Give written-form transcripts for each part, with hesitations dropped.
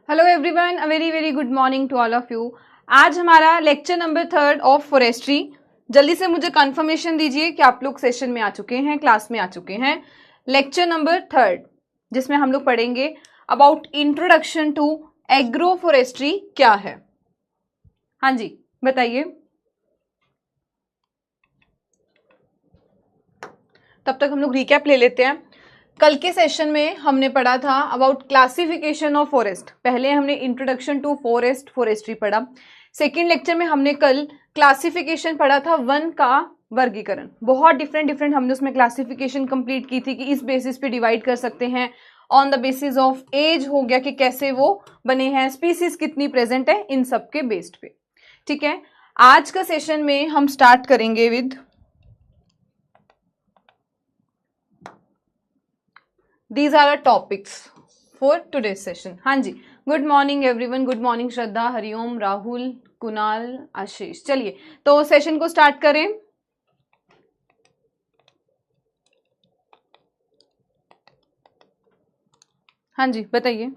Hello everyone, a very very good morning to all of you. आज हमारा lecture number 3 of forestry. जल्दी से मुझे कंफर्मेशन दीजिए कि आप लोग सेशन में आ चुके हैं, क्लास में आ चुके हैं। लेक्चर नंबर 3 जिसमें हम लोग पढ़ेंगे about introduction to agro forestry क्या है। हाँ जी बताइए। तब तक हम लोग रिकैप ले लेते हैं। कल के सेशन में हमने पढ़ा था अबाउट क्लासिफिकेशन ऑफ फॉरेस्ट। पहले हमने इंट्रोडक्शन टू फॉरेस्ट फॉरेस्ट्री पढ़ा। सेकेंड लेक्चर में हमने कल क्लासिफिकेशन पढ़ा था वन का वर्गीकरण। बहुत डिफरेंट हमने उसमें क्लासिफिकेशन कंप्लीट की थी कि इस बेसिस पे डिवाइड कर सकते हैं, on the basis of age हो गया कि कैसे वो बने हैं, स्पीसीज कितनी प्रेजेंट है, इन सब के बेस्ड पे। ठीक है, आज का सेशन में हम स्टार्ट करेंगे with These are the topics for today's session. हाँ जी, good morning everyone. Good morning Shraddha, Hariom, Rahul, Kunal, Ashish. चलिए तो सेशन को स्टार्ट करें। हाँ जी बताइए।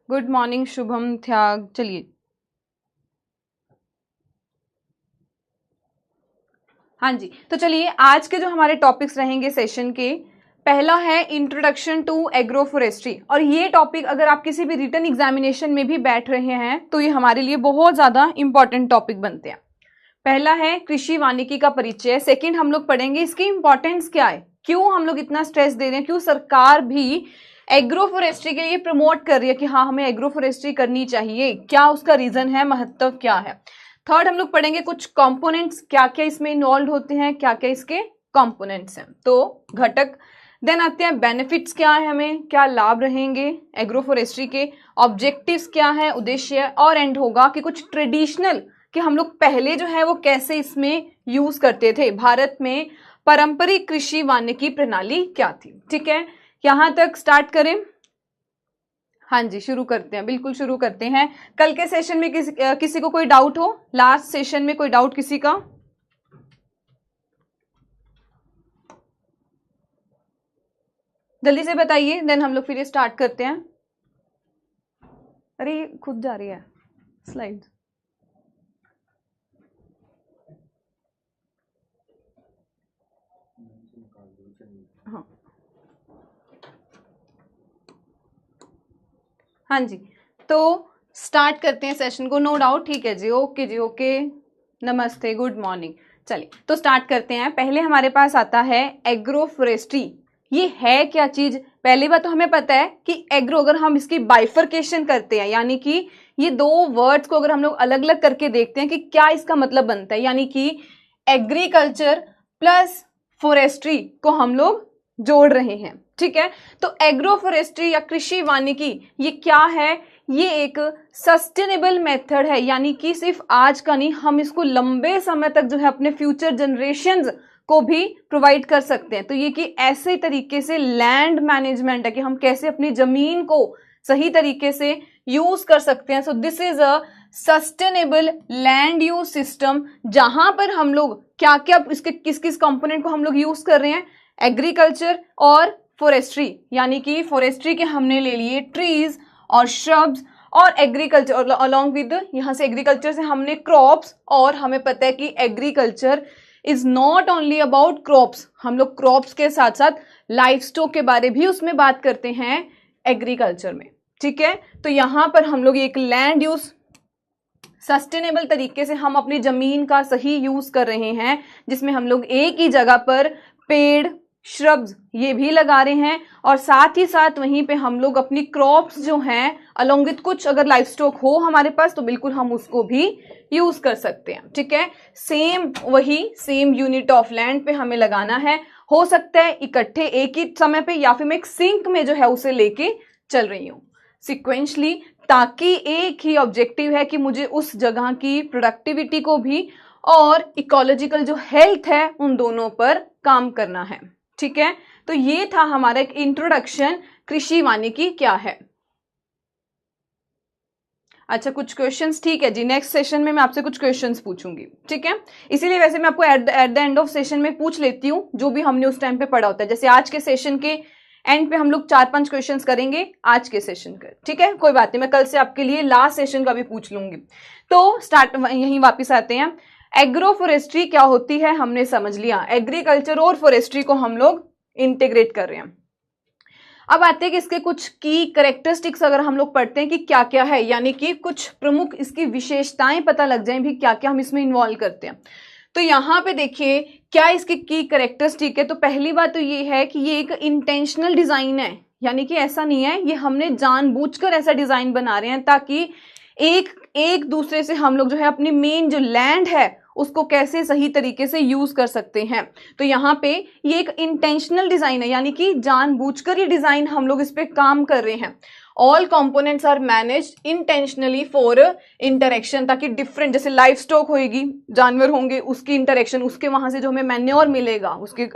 गुड मॉर्निंग शुभम, त्याग। चलिए हाँ जी, तो चलिए आज के जो हमारे टॉपिक्स रहेंगे सेशन के, पहला है इंट्रोडक्शन टू एग्रो फॉरेस्ट्री। और ये टॉपिक अगर आप किसी भी रिटन एग्जामिनेशन में भी बैठ रहे हैं तो ये हमारे लिए बहुत ज्यादा इंपॉर्टेंट टॉपिक बनते हैं। पहला है कृषि वानिकी का परिचय। सेकंड हम लोग पढ़ेंगे इसकी इंपॉर्टेंस क्या है, क्यों हम लोग इतना स्ट्रेस दे रहे हैं, क्यों सरकार भी एग्रो फॉरेस्ट्री के लिए प्रमोट कर रही है कि हाँ हमें एग्रो फॉरेस्ट्री करनी चाहिए, क्या उसका रीजन है, महत्व क्या है। थर्ड हम लोग पढ़ेंगे कुछ कंपोनेंट्स, क्या क्या इसमें इन्वॉल्व होते हैं, क्या क्या इसके कंपोनेंट्स हैं, तो घटक। देन आते हैं बेनिफिट्स क्या है, हमें क्या लाभ रहेंगे एग्रो फॉरेस्ट्री के, ऑब्जेक्टिव्स क्या है, उद्देश्य, और एंड होगा कि कुछ ट्रेडिशनल कि हम लोग पहले जो है वो कैसे इसमें यूज करते थे, भारत में पारंपरिक कृषि वानिकी प्रणाली क्या थी। ठीक है, यहां तक स्टार्ट करें। हाँ जी शुरू करते हैं, बिल्कुल शुरू करते हैं। कल के सेशन में किसी को कोई डाउट हो, लास्ट सेशन में कोई डाउट किसी का? जल्दी से बताइए, देन हम लोग फिर ये स्टार्ट करते हैं। अरे खुद जा रही है स्लाइड। हाँ हाँ जी, तो स्टार्ट करते हैं सेशन को। नो डाउट, ठीक है जी, ओके जी, ओके, नमस्ते, गुड मॉर्निंग। चलिए तो स्टार्ट करते हैं। पहले हमारे पास आता है एग्रो फॉरेस्ट्री। ये है क्या चीज? पहली बात तो हमें पता है कि एग्रो, अगर हम इसकी बाइफरकेशन करते हैं, यानी कि ये दो वर्ड्स को अगर हम लोग अलग अलग करके देखते हैं कि क्या इसका मतलब बनता है, यानी कि एग्रीकल्चर प्लस फॉरेस्ट्री को हम लोग जोड़ रहे हैं। ठीक है, तो एग्रो फॉरेस्ट्री या कृषि वानिकी ये क्या है? ये एक सस्टेनेबल मेथड है, यानी कि सिर्फ आज का नहीं, हम इसको लंबे समय तक जो है अपने फ्यूचर जनरेशंस को भी प्रोवाइड कर सकते हैं। तो ये कि ऐसे तरीके से लैंड मैनेजमेंट है कि हम कैसे अपनी जमीन को सही तरीके से यूज कर सकते हैं। So this is a sustainable land use system, जहां पर हम लोग क्या क्या इसके किस किस कंपोनेंट को हम लोग यूज कर रहे हैं, एग्रीकल्चर और फॉरेस्ट्री, यानी कि फॉरेस्ट्री के हमने ले लिए ट्रीज और श्रब्स, और एग्रीकल्चर अलॉन्ग विद, यहां से एग्रीकल्चर से हमने क्रॉप्स। और हमें पता है कि agriculture is not only about crops, हम लोग क्रॉप्स के साथ साथ लाइफ स्टॉक के बारे भी उसमें बात करते हैं एग्रीकल्चर में। ठीक है, तो यहां पर हम लोग एक लैंड यूज सस्टेनेबल तरीके से हम अपनी जमीन का सही यूज कर रहे हैं, जिसमें हम लोग एक ही जगह पर पेड़, श्रब्स ये भी लगा रहे हैं, और साथ ही साथ वहीं पे हम लोग अपनी क्रॉप्स जो हैं अलॉन्ग विद कुछ अगर लाइफ स्टॉक हो हमारे पास तो बिल्कुल हम उसको भी यूज कर सकते हैं। ठीक है, सेम यूनिट ऑफ लैंड पे हमें लगाना है। हो सकता है इकट्ठे एक ही समय पे, या फिर मैं एक सिंक में जो है उसे लेके चल रही हूँ सिक्वेंशली, ताकि एक ही ऑब्जेक्टिव है कि मुझे उस जगह की प्रोडक्टिविटी को भी और इकोलॉजिकल जो हेल्थ है उन दोनों पर काम करना है। ठीक है, तो ये था हमारा एक इंट्रोडक्शन कृषि वानिकी क्या है। अच्छा कुछ क्वेश्चंस, ठीक है जी, नेक्स्ट सेशन में मैं आपसे कुछ क्वेश्चंस पूछूंगी। ठीक है, इसीलिए वैसे मैं आपको at the end of session में पूछ लेती हूँ जो भी हमने उस टाइम पे पढ़ा होता है। जैसे आज के सेशन के एंड पे हम लोग 4-5 क्वेश्चंस करेंगे आज के सेशन का, ठीक है। कोई बात नहीं, मैं कल से आपके लिए लास्ट सेशन का भी पूछ लूंगी। तो स्टार्ट यहीं वापस आते हैं। एग्रो फॉरेस्ट्री क्या होती है हमने समझ लिया, एग्रीकल्चर और फॉरेस्ट्री को हम लोग इंटीग्रेट कर रहे हैं। अब आते हैं कि इसके कुछ की कैरेक्टरिस्टिक्स अगर हम लोग पढ़ते हैं कि क्या क्या है, यानी कि कुछ प्रमुख इसकी विशेषताएं पता लग जाएं भी क्या क्या हम इसमें इन्वॉल्व करते हैं। तो यहाँ पे देखिए क्या इसकी की कैरेक्टरिस्टिक है। तो पहली बात तो ये है कि ये एक इंटेंशनल डिजाइन है, यानी कि ऐसा नहीं है ये हमने जानबूझकर ऐसा डिजाइन बना रहे हैं ताकि एक दूसरे से हम लोग जो है अपनी मेन जो लैंड है उसको कैसे सही तरीके से यूज कर सकते हैं। तो यहाँ पे ये एक इंटेंशनल डिजाइन है, यानी कि जानबूझकर ये डिजाइन हम लोग इस पे काम कर रहे हैं। All components are managed intentionally for interaction, ताकि डिफरेंट जैसे लाइफ स्टॉक होगी, जानवर होंगे, उसकी इंटरेक्शन, उसके वहां से जो हमें मैन्योर मिलेगा उसके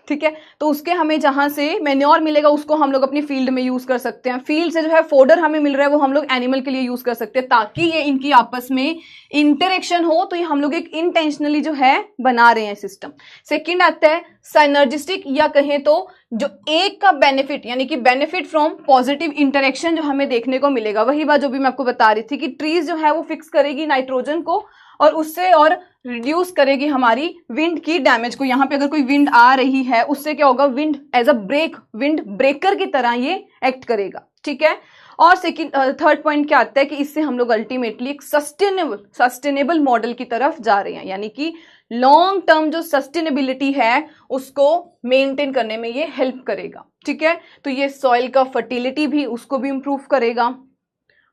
ठीक है, तो उसके हमें जहां से मैन्योर मिलेगा उसको हम लोग अपनी फील्ड में यूज कर सकते हैं। फील्ड से जो है फोडर हमें मिल रहा है वो हम लोग एनिमल के लिए यूज कर सकते हैं ताकि ये इनकी आपस में इंटरेक्शन हो। तो ये हम लोग एक इंटेंशनली जो है बना रहे हैं सिस्टम। सेकंड आता है साइनर्जिस्टिक, या कहें तो जो एक का बेनिफिट, यानी कि बेनिफिट फ्रॉम पॉजिटिव इंटरेक्शन जो हमें देखने को मिलेगा। वही बात जो भी मैं आपको बता रही थी कि ट्रीज जो है वो फिक्स करेगी नाइट्रोजन को और उससे और रिड्यूस करेगी हमारी विंड की डैमेज को। यहाँ पे अगर कोई विंड आ रही है उससे क्या होगा, wind as a break, wind breaker की तरह ये एक्ट करेगा, ठीक है। और सेकंड थर्ड पॉइंट क्या आता है कि इससे हम लोग अल्टीमेटली एक सस्टेनेबल मॉडल की तरफ जा रहे हैं, यानी कि लॉन्ग टर्म जो सस्टेनेबिलिटी है उसको मेंटेन करने में ये हेल्प करेगा, ठीक है। तो ये सॉइल का फर्टिलिटी भी उसको भी इंप्रूव करेगा,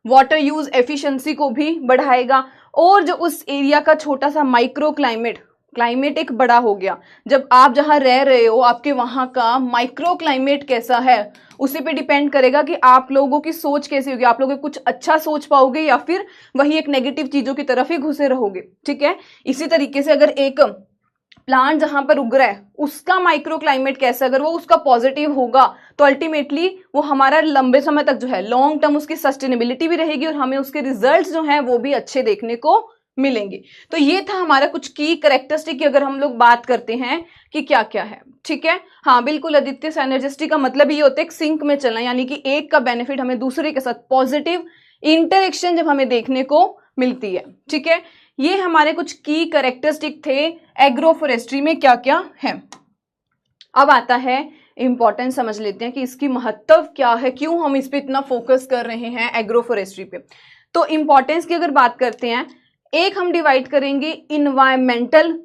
वाटर यूज एफिशिएंसी को भी बढ़ाएगा, और जो उस एरिया का छोटा सा माइक्रो क्लाइमेट एक बड़ा हो गया। जब आप जहां रह रहे हो आपके वहां का माइक्रो क्लाइमेट कैसा है उसी पे डिपेंड करेगा कि आप लोगों की सोच कैसी होगी, आप लोग कुछ अच्छा सोच पाओगे या फिर वही एक नेगेटिव चीजों की तरफ ही घुसे रहोगे, ठीक है। इसी तरीके से अगर एक प्लांट जहां पर उग रहा है उसका माइक्रो क्लाइमेट कैसा, अगर वो उसका पॉजिटिव होगा तो अल्टीमेटली वो हमारा लंबे समय तक जो है लॉन्ग टर्म उसकी सस्टेनेबिलिटी भी रहेगी और हमें उसके रिजल्ट्स जो हैं वो भी अच्छे देखने को मिलेंगे। तो ये था हमारा कुछ की कैरेक्टरिस्टिक की अगर हम लोग बात करते हैं कि क्या क्या है, ठीक है। हाँ बिल्कुल आदित्य, साइनर्जिस्टिक का मतलब ये होता है सिंक में चलना, यानी कि एक का बेनिफिट हमें दूसरे के साथ पॉजिटिव इंटरेक्शन जब हमें देखने को मिलती है, ठीक है। ये हमारे कुछ की कैरेक्टरिस्टिक थे एग्रो फॉरेस्ट्री में क्या क्या है। अब आता है इंपॉर्टेंस, समझ लेते हैं कि इसकी महत्व क्या है, क्यों हम इस पे इतना फोकस कर रहे हैं एग्रो फॉरेस्ट्री पे। तो इंपॉर्टेंस की अगर बात करते हैं, एक हम डिवाइड करेंगे इन्वायरमेंटल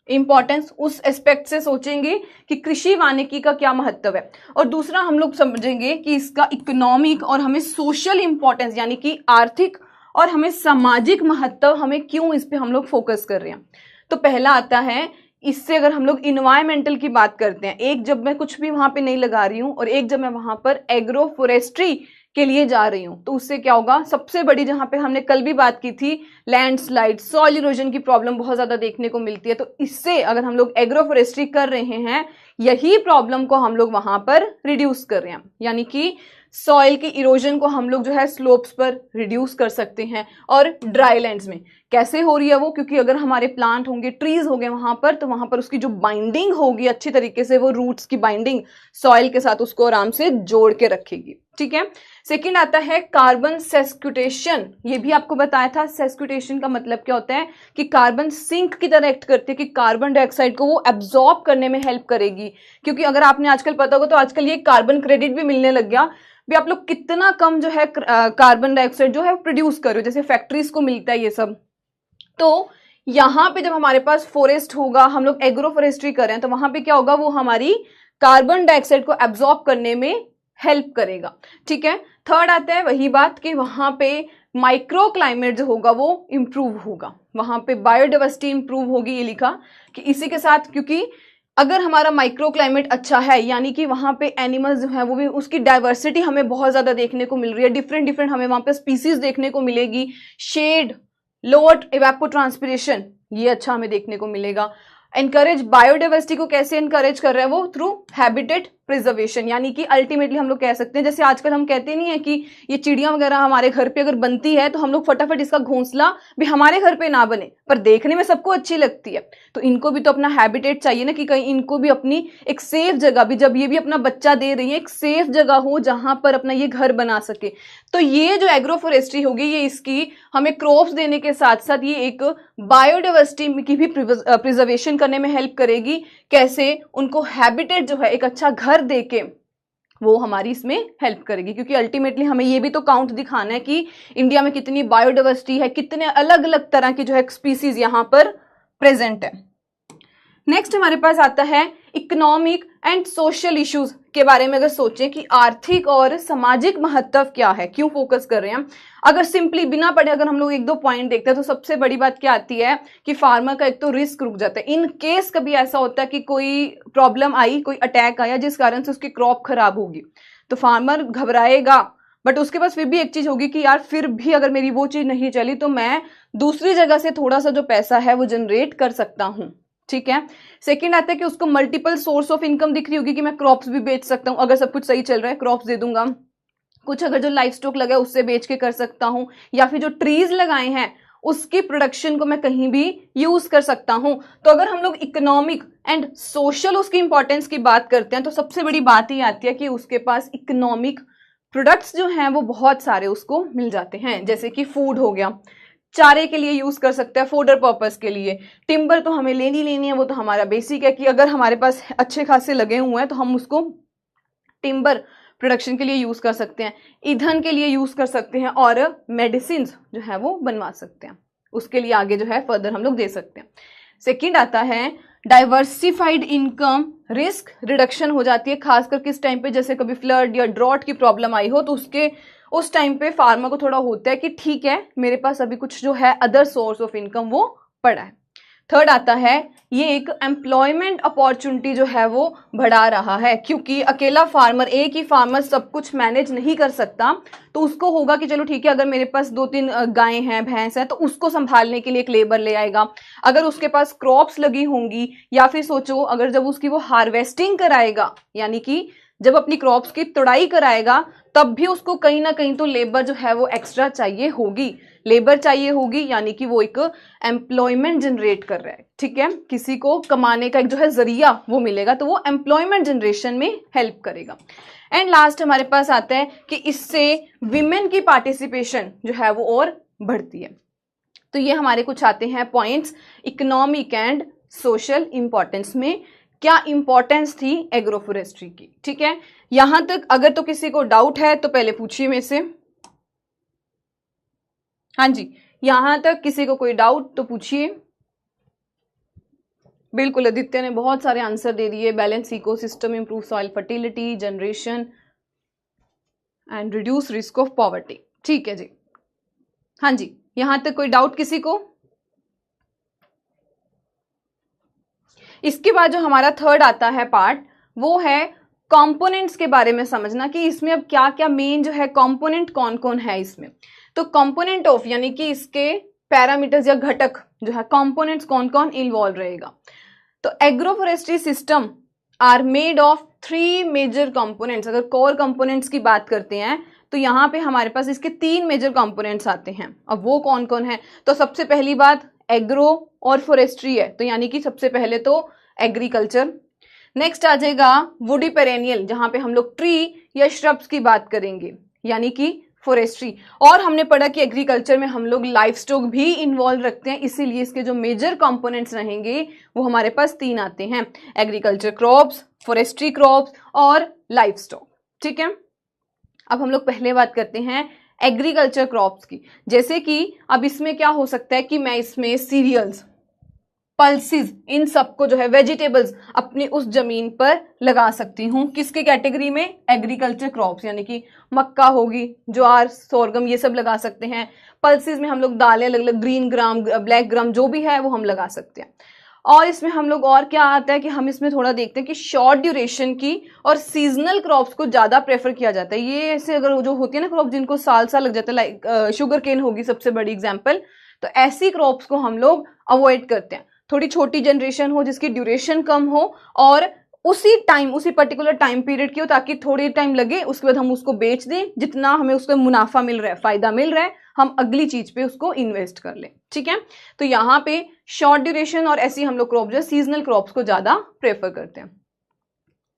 इंपॉर्टेंस, उस एस्पेक्ट से सोचेंगे कि कृषि वानिकी का क्या महत्व है, और दूसरा हम लोग समझेंगे कि इसका इकोनॉमिक और हमें सोशल इंपॉर्टेंस, यानी कि आर्थिक और हमें सामाजिक महत्व, हमें क्यों इस पे हम लोग फोकस कर रहे हैं। तो पहला आता है, इससे अगर हम लोग इन्वायरमेंटल की बात करते हैं, एक जब मैं कुछ भी वहां पे नहीं लगा रही हूं और एक जब मैं वहां पर एग्रो फॉरेस्ट्री के लिए जा रही हूं, तो उससे क्या होगा, सबसे बड़ी जहां पे हमने कल भी बात की थी लैंडस्लाइड, सॉइल इरोजन की प्रॉब्लम बहुत ज्यादा देखने को मिलती है। तो इससे अगर हम लोग एग्रो फॉरेस्ट्री कर रहे हैं, यही प्रॉब्लम को हम लोग वहां पर रिड्यूस कर रहे हैं, यानी कि सॉइल की इरोजन को हम लोग जो है स्लोप्स पर रिड्यूस कर सकते हैं। और ड्राई लैंड्स में कैसे हो रही है वो, क्योंकि अगर हमारे प्लांट होंगे, ट्रीज होंगे वहां पर, तो वहां पर उसकी जो बाइंडिंग होगी अच्छी तरीके से, वो रूट्स की बाइंडिंग सॉइल के साथ उसको आराम से जोड़ के रखेगी, ठीक है। सेकंड आता है कार्बन सेस्क्यूटेशन, ये भी आपको बताया था। सेस्क्यूटेशन का मतलब क्या होता है कि कार्बन सिंक की तरह एक्ट करती है, कि कार्बन डाइऑक्साइड को वो एब्जॉर्ब करने में हेल्प करेगी। क्योंकि अगर आपने आजकल पता होगा तो आजकल ये कार्बन क्रेडिट भी मिलने लग गया, भी आप लोग कितना कम जो है कार्बन डाइऑक्साइड जो है प्रोड्यूस कर रहे हो, जैसे फैक्ट्रीज को मिलता है ये सब। तो यहाँ पे जब हमारे पास फॉरेस्ट होगा, हम लोग एग्रो फॉरेस्ट्री कर रहे हैं, तो वहां पे क्या होगा, वो हमारी कार्बन डाइऑक्साइड को एब्जॉर्ब करने में हेल्प करेगा, ठीक है। थर्ड आता है वही बात कि वहां पे माइक्रो क्लाइमेट जो होगा वो इंप्रूव होगा, वहां पे बायोडाइवर्सिटी इंप्रूव होगी, ये लिखा कि इसी के साथ, क्योंकि अगर हमारा माइक्रो क्लाइमेट अच्छा है, यानी कि वहां पे एनिमल्स जो है वो भी, उसकी डाइवर्सिटी हमें बहुत ज्यादा देखने को मिल रही है, डिफरेंट हमें वहां पे स्पीसीज देखने को मिलेगी, शेड, लोअर इवेपोट्रांसपिरेशन, ये अच्छा हमें देखने को मिलेगा। एनकरेज बायोडाइवर्सिटी को कैसे एनकरेज कर रहा है वो, थ्रू हैबिटेट प्रिजर्वेशन, यानी कि अल्टीमेटली हम लोग कह सकते हैं, जैसे आजकल हम कहते नहीं है कि ये चिड़िया वगैरह हमारे घर पे अगर बनती है तो हम लोग फटाफट इसका घोंसला भी हमारे घर पे ना बने, पर देखने में सबको अच्छी लगती है, तो इनको भी तो अपना हैबिटेट चाहिए ना, कि कहीं इनको भी अपनी एक सेफ जगह भी, जब ये भी अपना बच्चा दे रही है, एक सेफ जगह हो जहां पर अपना ये घर बना सके। तो ये जो एग्रोफोरेस्ट्री होगी ये इसकी हमें क्रॉप्स देने के साथ साथ ये एक बायोडाइवर्सिटी की भी प्रिजर्वेशन करने में हेल्प करेगी। कैसे? उनको हैबिटेट जो है एक अच्छा घर देके वो हमारी इसमें हेल्प करेगी, क्योंकि अल्टीमेटली हमें ये भी तो काउंट दिखाना है कि इंडिया में कितनी बायोडाइवर्सिटी है, कितने अलग अलग तरह की जो है स्पीसीज यहां पर प्रेजेंट है। नेक्स्ट हमारे पास आता है इकोनॉमिक एंड सोशल इश्यूज के बारे में। अगर सोचें कि आर्थिक और सामाजिक महत्व क्या है, क्यों फोकस कर रहे हैं, अगर सिंपली बिना पढ़े अगर हम लोग एक दो पॉइंट देखते हैं तो सबसे बड़ी बात क्या आती है कि फार्मर का एक तो रिस्क रुक जाता है। इन केस कभी ऐसा होता है कि कोई प्रॉब्लम आई, कोई अटैक आया जिस कारण से उसकी क्रॉप खराब होगी, तो फार्मर घबराएगा, बट उसके पास फिर भी एक चीज होगी कि यार फिर भी अगर मेरी वो चीज नहीं चली तो मैं दूसरी जगह से थोड़ा सा जो पैसा है वो जनरेट कर सकता हूं। ठीक है। सेकंड आता है कि उसको मल्टीपल सोर्स ऑफ इनकम दिख रही होगी कि मैं क्रॉप्स भी बेच सकता हूं, अगर सब कुछ सही चल रहा है क्रॉप्स दे दूंगा, कुछ अगर जो लाइफ स्टॉक लगा है उससे बेच के कर सकता हूं, या फिर जो ट्रीज लगाए हैं उसकी प्रोडक्शन को मैं कहीं भी यूज कर सकता हूं। तो अगर हम लोग इकोनॉमिक एंड सोशल उसकी इंपॉर्टेंस की बात करते हैं तो सबसे बड़ी बात ये आती है कि उसके पास इकोनॉमिक प्रोडक्ट्स जो हैं वो बहुत सारे उसको मिल जाते हैं, जैसे कि फूड हो गया, चारे के लिए यूज कर सकते हैं, फोडर पर्पस के लिए, टिम्बर तो हमें लेनी है, वो तो हमारा बेसिक है कि अगर हमारे पास अच्छे खासे लगे हुए हैं तो हम उसको टिम्बर प्रोडक्शन के लिए यूज कर सकते हैं, ईंधन के लिए यूज कर सकते हैं, और मेडिसिन जो है वो बनवा सकते हैं, उसके लिए आगे जो है फर्दर हम लोग दे सकते हैं। सेकंड आता है डाइवर्सिफाइड इनकम रिस्क रिडक्शन हो जाती है, खासकर किस टाइम पे, जैसे कभी फ्लड या ड्रॉट की प्रॉब्लम आई हो तो उसके उस टाइम पे फार्मर को थोड़ा होता है कि ठीक है मेरे पास अभी कुछ जो है अदर सोर्स ऑफ इनकम वो पड़ा है। थर्ड आता है ये एक एम्प्लॉयमेंट अपॉर्चुनिटी जो है वो बढ़ा रहा है, क्योंकि अकेला फार्मर, एक ही फार्मर सब कुछ मैनेज नहीं कर सकता, तो उसको होगा कि चलो ठीक है अगर मेरे पास 2-3 गायें हैं, भैंस है, तो उसको संभालने के लिए एक लेबर ले आएगा। अगर उसके पास क्रॉप्स लगी होंगी, या फिर सोचो अगर जब उसकी वो हार्वेस्टिंग कराएगा, यानी कि जब अपनी क्रॉप्स की तुड़ाई कराएगा, तब भी उसको कहीं ना कहीं तो लेबर जो है वो एक्स्ट्रा चाहिए होगी, लेबर चाहिए होगी, यानी कि वो एक एम्प्लॉयमेंट जनरेट कर रहा है। ठीक है, किसी को कमाने का एक जो है जरिया वो मिलेगा, तो वो एम्प्लॉयमेंट जनरेशन में हेल्प करेगा। एंड लास्ट हमारे पास आता है कि इससे विमेन की पार्टिसिपेशन जो है वो और बढ़ती है। तो ये हमारे कुछ आते हैं points economic and social importance में, क्या इंपॉर्टेंस थी एग्रोफोरेस्ट्री की। ठीक है, यहां तक अगर तो किसी को डाउट है तो पहले पूछिए मेरे से। हाँ जी, यहां तक किसी को कोई डाउट तो पूछिए। बिल्कुल, आदित्य ने बहुत सारे आंसर दे दिए, balance ecosystem, improve soil fertility, generation and reduce risk of poverty. ठीक है जी, हाँ जी, यहां तक कोई डाउट किसी को? इसके बाद जो हमारा थर्ड आता है पार्ट, वो है कंपोनेंट्स के बारे में समझना कि इसमें अब क्या क्या मेन जो है कंपोनेंट कौन कौन है इसमें। तो कंपोनेंट ऑफ यानी कि इसके पैरामीटर्स या घटक जो है, कंपोनेंट्स कौन कौन इन्वॉल्व रहेगा। तो agroforestry system are made of 3 major components. अगर कोर कंपोनेंट्स की बात करते हैं तो यहाँ पे हमारे पास इसके 3 मेजर कंपोनेंट्स आते हैं। अब वो कौन कौन है, तो सबसे पहली बात एग्रो और फॉरेस्ट्री है, तो यानी कि सबसे पहले तो एग्रीकल्चर। नेक्स्ट आ जाएगा वुडी पेरेनियल, जहां पे हम लोग ट्री या श्रब्स की बात करेंगे, यानी कि फॉरेस्ट्री। और हमने पढ़ा कि एग्रीकल्चर में हम लोग लाइफ स्टॉक भी इन्वॉल्व रखते हैं, इसीलिए इसके जो मेजर कंपोनेंट्स रहेंगे वो हमारे पास 3 आते हैं, एग्रीकल्चर क्रॉप्स, फॉरेस्ट्री क्रॉप्स और लाइफ स्टॉक। ठीक है, अब हम लोग पहले बात करते हैं एग्रीकल्चर क्रॉप्स की। जैसे कि अब इसमें क्या हो सकता है कि मैं इसमें सीरियल्स, पल्सेस, इन सबको जो है वेजिटेबल्स अपनी उस जमीन पर लगा सकती हूँ। किसके कैटेगरी में? एग्रीकल्चर क्रॉप्स, यानी कि मक्का होगी, ज्वार, सोरगम, ये सब लगा सकते हैं। पल्सेस में हम लोग दालें अलग अलग, ग्रीन ग्राम, ब्लैक ग्राम जो भी है वो हम लगा सकते हैं। और इसमें हम लोग और क्या आता है कि हम इसमें थोड़ा देखते हैं कि शॉर्ट ड्यूरेशन की और सीजनल क्रॉप्स को ज्यादा प्रेफर किया जाता है। ये ऐसे अगर जो होती है ना क्रॉप जिनको साल साल लग जाता है, लाइक शुगर केन होगी सबसे बड़ी एग्जाम्पल, तो ऐसी क्रॉप्स को हम लोग अवॉइड करते हैं। थोड़ी छोटी जनरेशन हो जिसकी ड्यूरेशन कम हो और उसी टाइम, उसी पर्टिकुलर टाइम पीरियड की हो, ताकि थोड़ी टाइम लगे, उसके बाद हम उसको बेच दें, जितना हमें उसका मुनाफा मिल रहा है, फायदा मिल रहा है, हम अगली चीज पे उसको इन्वेस्ट कर लें। ठीक है, तो यहाँ पे शॉर्ट ड्यूरेशन और ऐसी हम लोग क्रॉप जो सीजनल क्रॉप्स को ज्यादा प्रेफर करते हैं।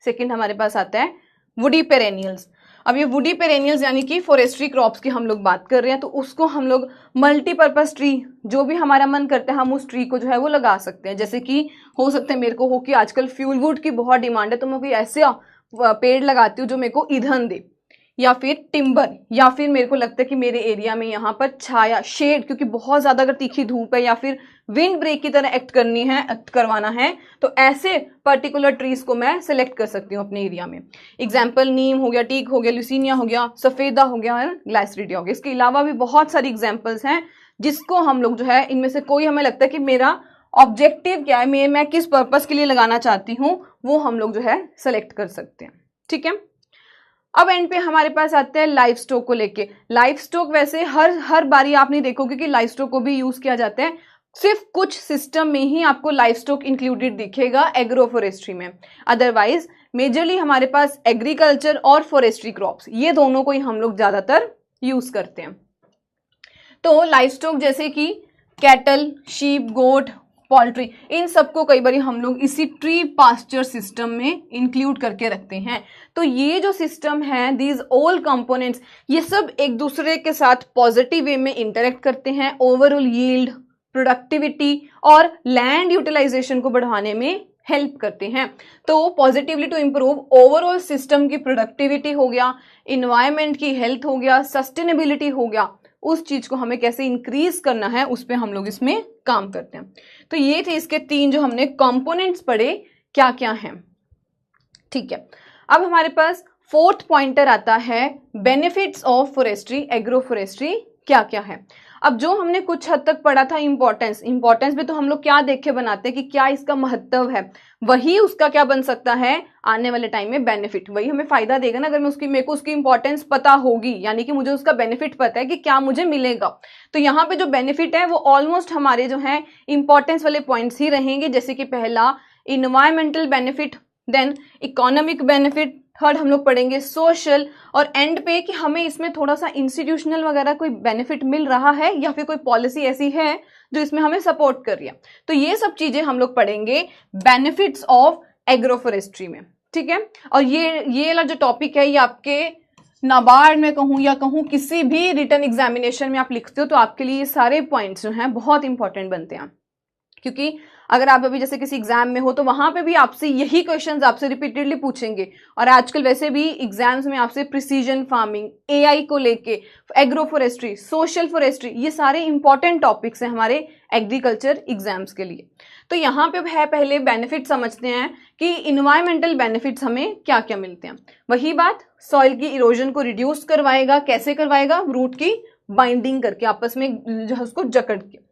सेकेंड हमारे पास आता है वुडी पेरेनियल्स। अब ये वुडी पेरेनियल्स यानी कि फॉरेस्ट्री क्रॉप्स की हम लोग बात कर रहे हैं, तो उसको हम लोग मल्टीपर्पज ट्री, जो भी हमारा मन करता है हम उस ट्री को जो है वो लगा सकते हैं। जैसे कि हो सकता है मेरे को हो कि आजकल फ्यूल वुड की बहुत डिमांड है, तो मैं कोई ऐसे पेड़ लगाती हूँ जो मेरे को ईंधन दे, या फिर टिम्बर, या फिर मेरे को लगता है कि मेरे एरिया में यहाँ पर छाया, शेड, क्योंकि बहुत ज्यादा अगर तीखी धूप है या फिर विंड ब्रेक की तरह एक्ट करवाना है, तो ऐसे पर्टिकुलर ट्रीज को मैं सिलेक्ट कर सकती हूँ अपने एरिया में। एग्जाम्पल नीम हो गया, टीक हो गया, ल्यूसीनिया हो गया, सफेदा हो गया, ग्लाइसरीडिया हो गया। इसके अलावा भी बहुत सारी एग्जाम्पल्स हैं जिसको हम लोग जो है, इनमें से कोई हमें लगता है कि मेरा ऑब्जेक्टिव क्या है, मैं किस पर्पज के लिए लगाना चाहती हूँ, वो हम लोग जो है सेलेक्ट कर सकते हैं। ठीक है, अब एंड पे हमारे पास आते हैं लाइफ स्टॉक को लेके। लाइफ स्टॉक वैसे हर बारी आप नहीं देखोगे कि लाइफ स्टॉक को भी यूज किया जाता है, सिर्फ कुछ सिस्टम में ही आपको लाइफ स्टॉक इंक्लूडेड दिखेगा एग्रो फॉरेस्ट्री में। अदरवाइज मेजरली हमारे पास एग्रीकल्चर और फॉरेस्ट्री क्रॉप्स, ये दोनों को ही हम लोग ज्यादातर यूज करते हैं। तो लाइफ स्टॉक जैसे कि कैटल, शीप, गोट, पोल्ट्री, इन सबको कई बार हम लोग इसी ट्री पास्चर सिस्टम में इंक्लूड करके रखते हैं। तो ये जो सिस्टम है, दीज ऑल कंपोनेंट्स, ये सब एक दूसरे के साथ पॉजिटिव वे में इंटरेक्ट करते हैं, ओवरऑल यील्ड, प्रोडक्टिविटी और लैंड यूटिलाइजेशन को बढ़ाने में हेल्प करते हैं। तो positively to improve overall system की प्रोडक्टिविटी हो गया, इन्वायरमेंट की हेल्थ हो गया, सस्टेनेबिलिटी हो गया, उस चीज को हमें कैसे इंक्रीज करना है उस पे हम लोग इसमें काम करते हैं। तो ये थे इसके 3 जो हमने कंपोनेंट्स पढ़े, क्या क्या हैं। ठीक है, अब हमारे पास 4th पॉइंटर आता है benefits of forestry, agro forestry क्या क्या है। अब जो हमने कुछ हद तक पढ़ा था इंपॉर्टेंस में, तो हम लोग क्या देख के बनाते हैं कि क्या इसका महत्व है, वही उसका क्या बन सकता है आने वाले टाइम में बेनिफिट, वही हमें फायदा देगा ना। अगर मेरे को उसकी इंपॉर्टेंस पता होगी, यानी कि मुझे उसका बेनिफिट पता है कि क्या मुझे मिलेगा, तो यहाँ पे जो बेनिफिट है वो ऑलमोस्ट हमारे जो है इंपॉर्टेंस वाले पॉइंट्स ही रहेंगे। जैसे कि पहला environmental benefit, then economic benefit, third हम लोग पढ़ेंगे सोशल, और एंड पे कि हमें इसमें थोड़ा सा इंस्टीट्यूशनल वगैरह कोई बेनिफिट मिल रहा है या फिर कोई पॉलिसी ऐसी है जो इसमें हमें सपोर्ट कर रही है। तो ये सब चीजें हम लोग पढ़ेंगे बेनिफिट्स ऑफ एग्रो फॉरेस्ट्री में। ठीक है, और ये वाला जो टॉपिक है, ये आपके नाबार्ड में कहूं या कहूं किसी भी रिटन एग्जामिनेशन में आप लिखते हो, तो आपके लिए ये सारे पॉइंट्स जो हैं बहुत इंपॉर्टेंट बनते हैं। क्योंकि अगर आप अभी जैसे किसी एग्जाम में हो, तो वहां पे भी आपसे यही क्वेश्चंस आपसे रिपीटेडली पूछेंगे। और आजकल वैसे भी एग्जाम्स में आपसे प्रिसीजन फार्मिंग, एआई को लेके, एग्रो फॉरेस्ट्री, सोशल फॉरेस्ट्री, ये सारे इंपॉर्टेंट टॉपिक्स हैं हमारे एग्रीकल्चर एग्जाम्स के लिए। तो यहाँ पे है, पहले बेनिफिट समझते हैं कि इन्वायरमेंटल बेनिफिट्स हमें क्या क्या मिलते हैं। वही बात, सॉइल की इरोजन को रिड्यूस करवाएगा, कैसे करवाएगा, रूट की बाइंडिंग करके, आपस में जो है उसको जकड़ के।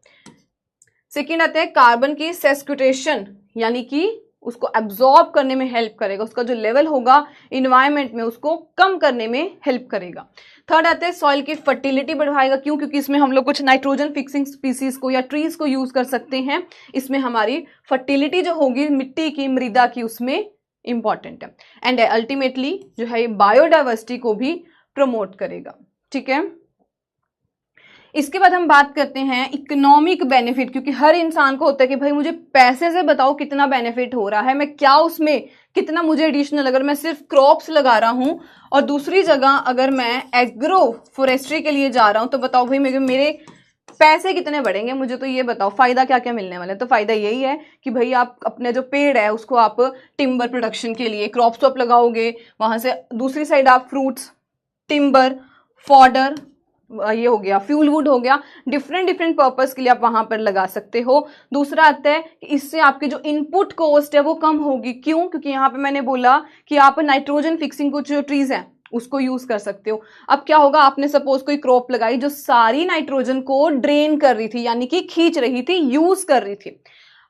सेकेंड आता है कार्बन की सेस्क्विटेशन, यानी कि उसको एब्जॉर्ब करने में हेल्प करेगा, उसका जो लेवल होगा इन्वायरमेंट में उसको कम करने में हेल्प करेगा। थर्ड आता है सॉइल की फर्टिलिटी बढ़ाएगा, क्यों, क्योंकि इसमें हम लोग कुछ नाइट्रोजन फिक्सिंग स्पीसीज को या ट्रीज को यूज कर सकते हैं, इसमें हमारी फर्टिलिटी जो होगी मिट्टी की, मृदा की, उसमें इंपॉर्टेंट है। एंड अल्टीमेटली जो है ये बायोडाइवर्सिटी को भी प्रमोट करेगा। ठीक है, इसके बाद हम बात करते हैं इकोनॉमिक बेनिफिट, क्योंकि हर इंसान को होता है कि भाई मुझे पैसे से बताओ कितना बेनिफिट हो रहा है, मैं क्या उसमें कितना मुझे एडिशनल, अगर मैं सिर्फ क्रॉप्स लगा रहा हूं और दूसरी जगह अगर मैं एग्रो फॉरेस्ट्री के लिए जा रहा हूं, तो बताओ भाई मेरे पैसे कितने बढ़ेंगे, मुझे तो ये बताओ फायदा क्या क्या मिलने वाला है। तो फायदा यही है कि भाई आप अपने जो पेड़ है उसको आप टिम्बर प्रोडक्शन के लिए क्रॉप्स तो आप लगाओगे, वहां से दूसरी साइड आप फ्रूट्स, टिम्बर, फॉडर, ये हो गया फ्यूल वुड हो गया, डिफरेंट पर्पस के लिए आप वहां पर लगा सकते हो। दूसरा आता है कि इससे आपकी जो इनपुट कॉस्ट है वो कम होगी, क्यों, क्योंकि यहाँ पे मैंने बोला कि आप नाइट्रोजन फिक्सिंग कुछ जो ट्रीज हैं उसको यूज कर सकते हो। अब क्या होगा, आपने सपोज कोई क्रॉप लगाई जो सारी नाइट्रोजन को ड्रेन कर रही थी, यानी कि खींच रही थी, यूज कर रही थी।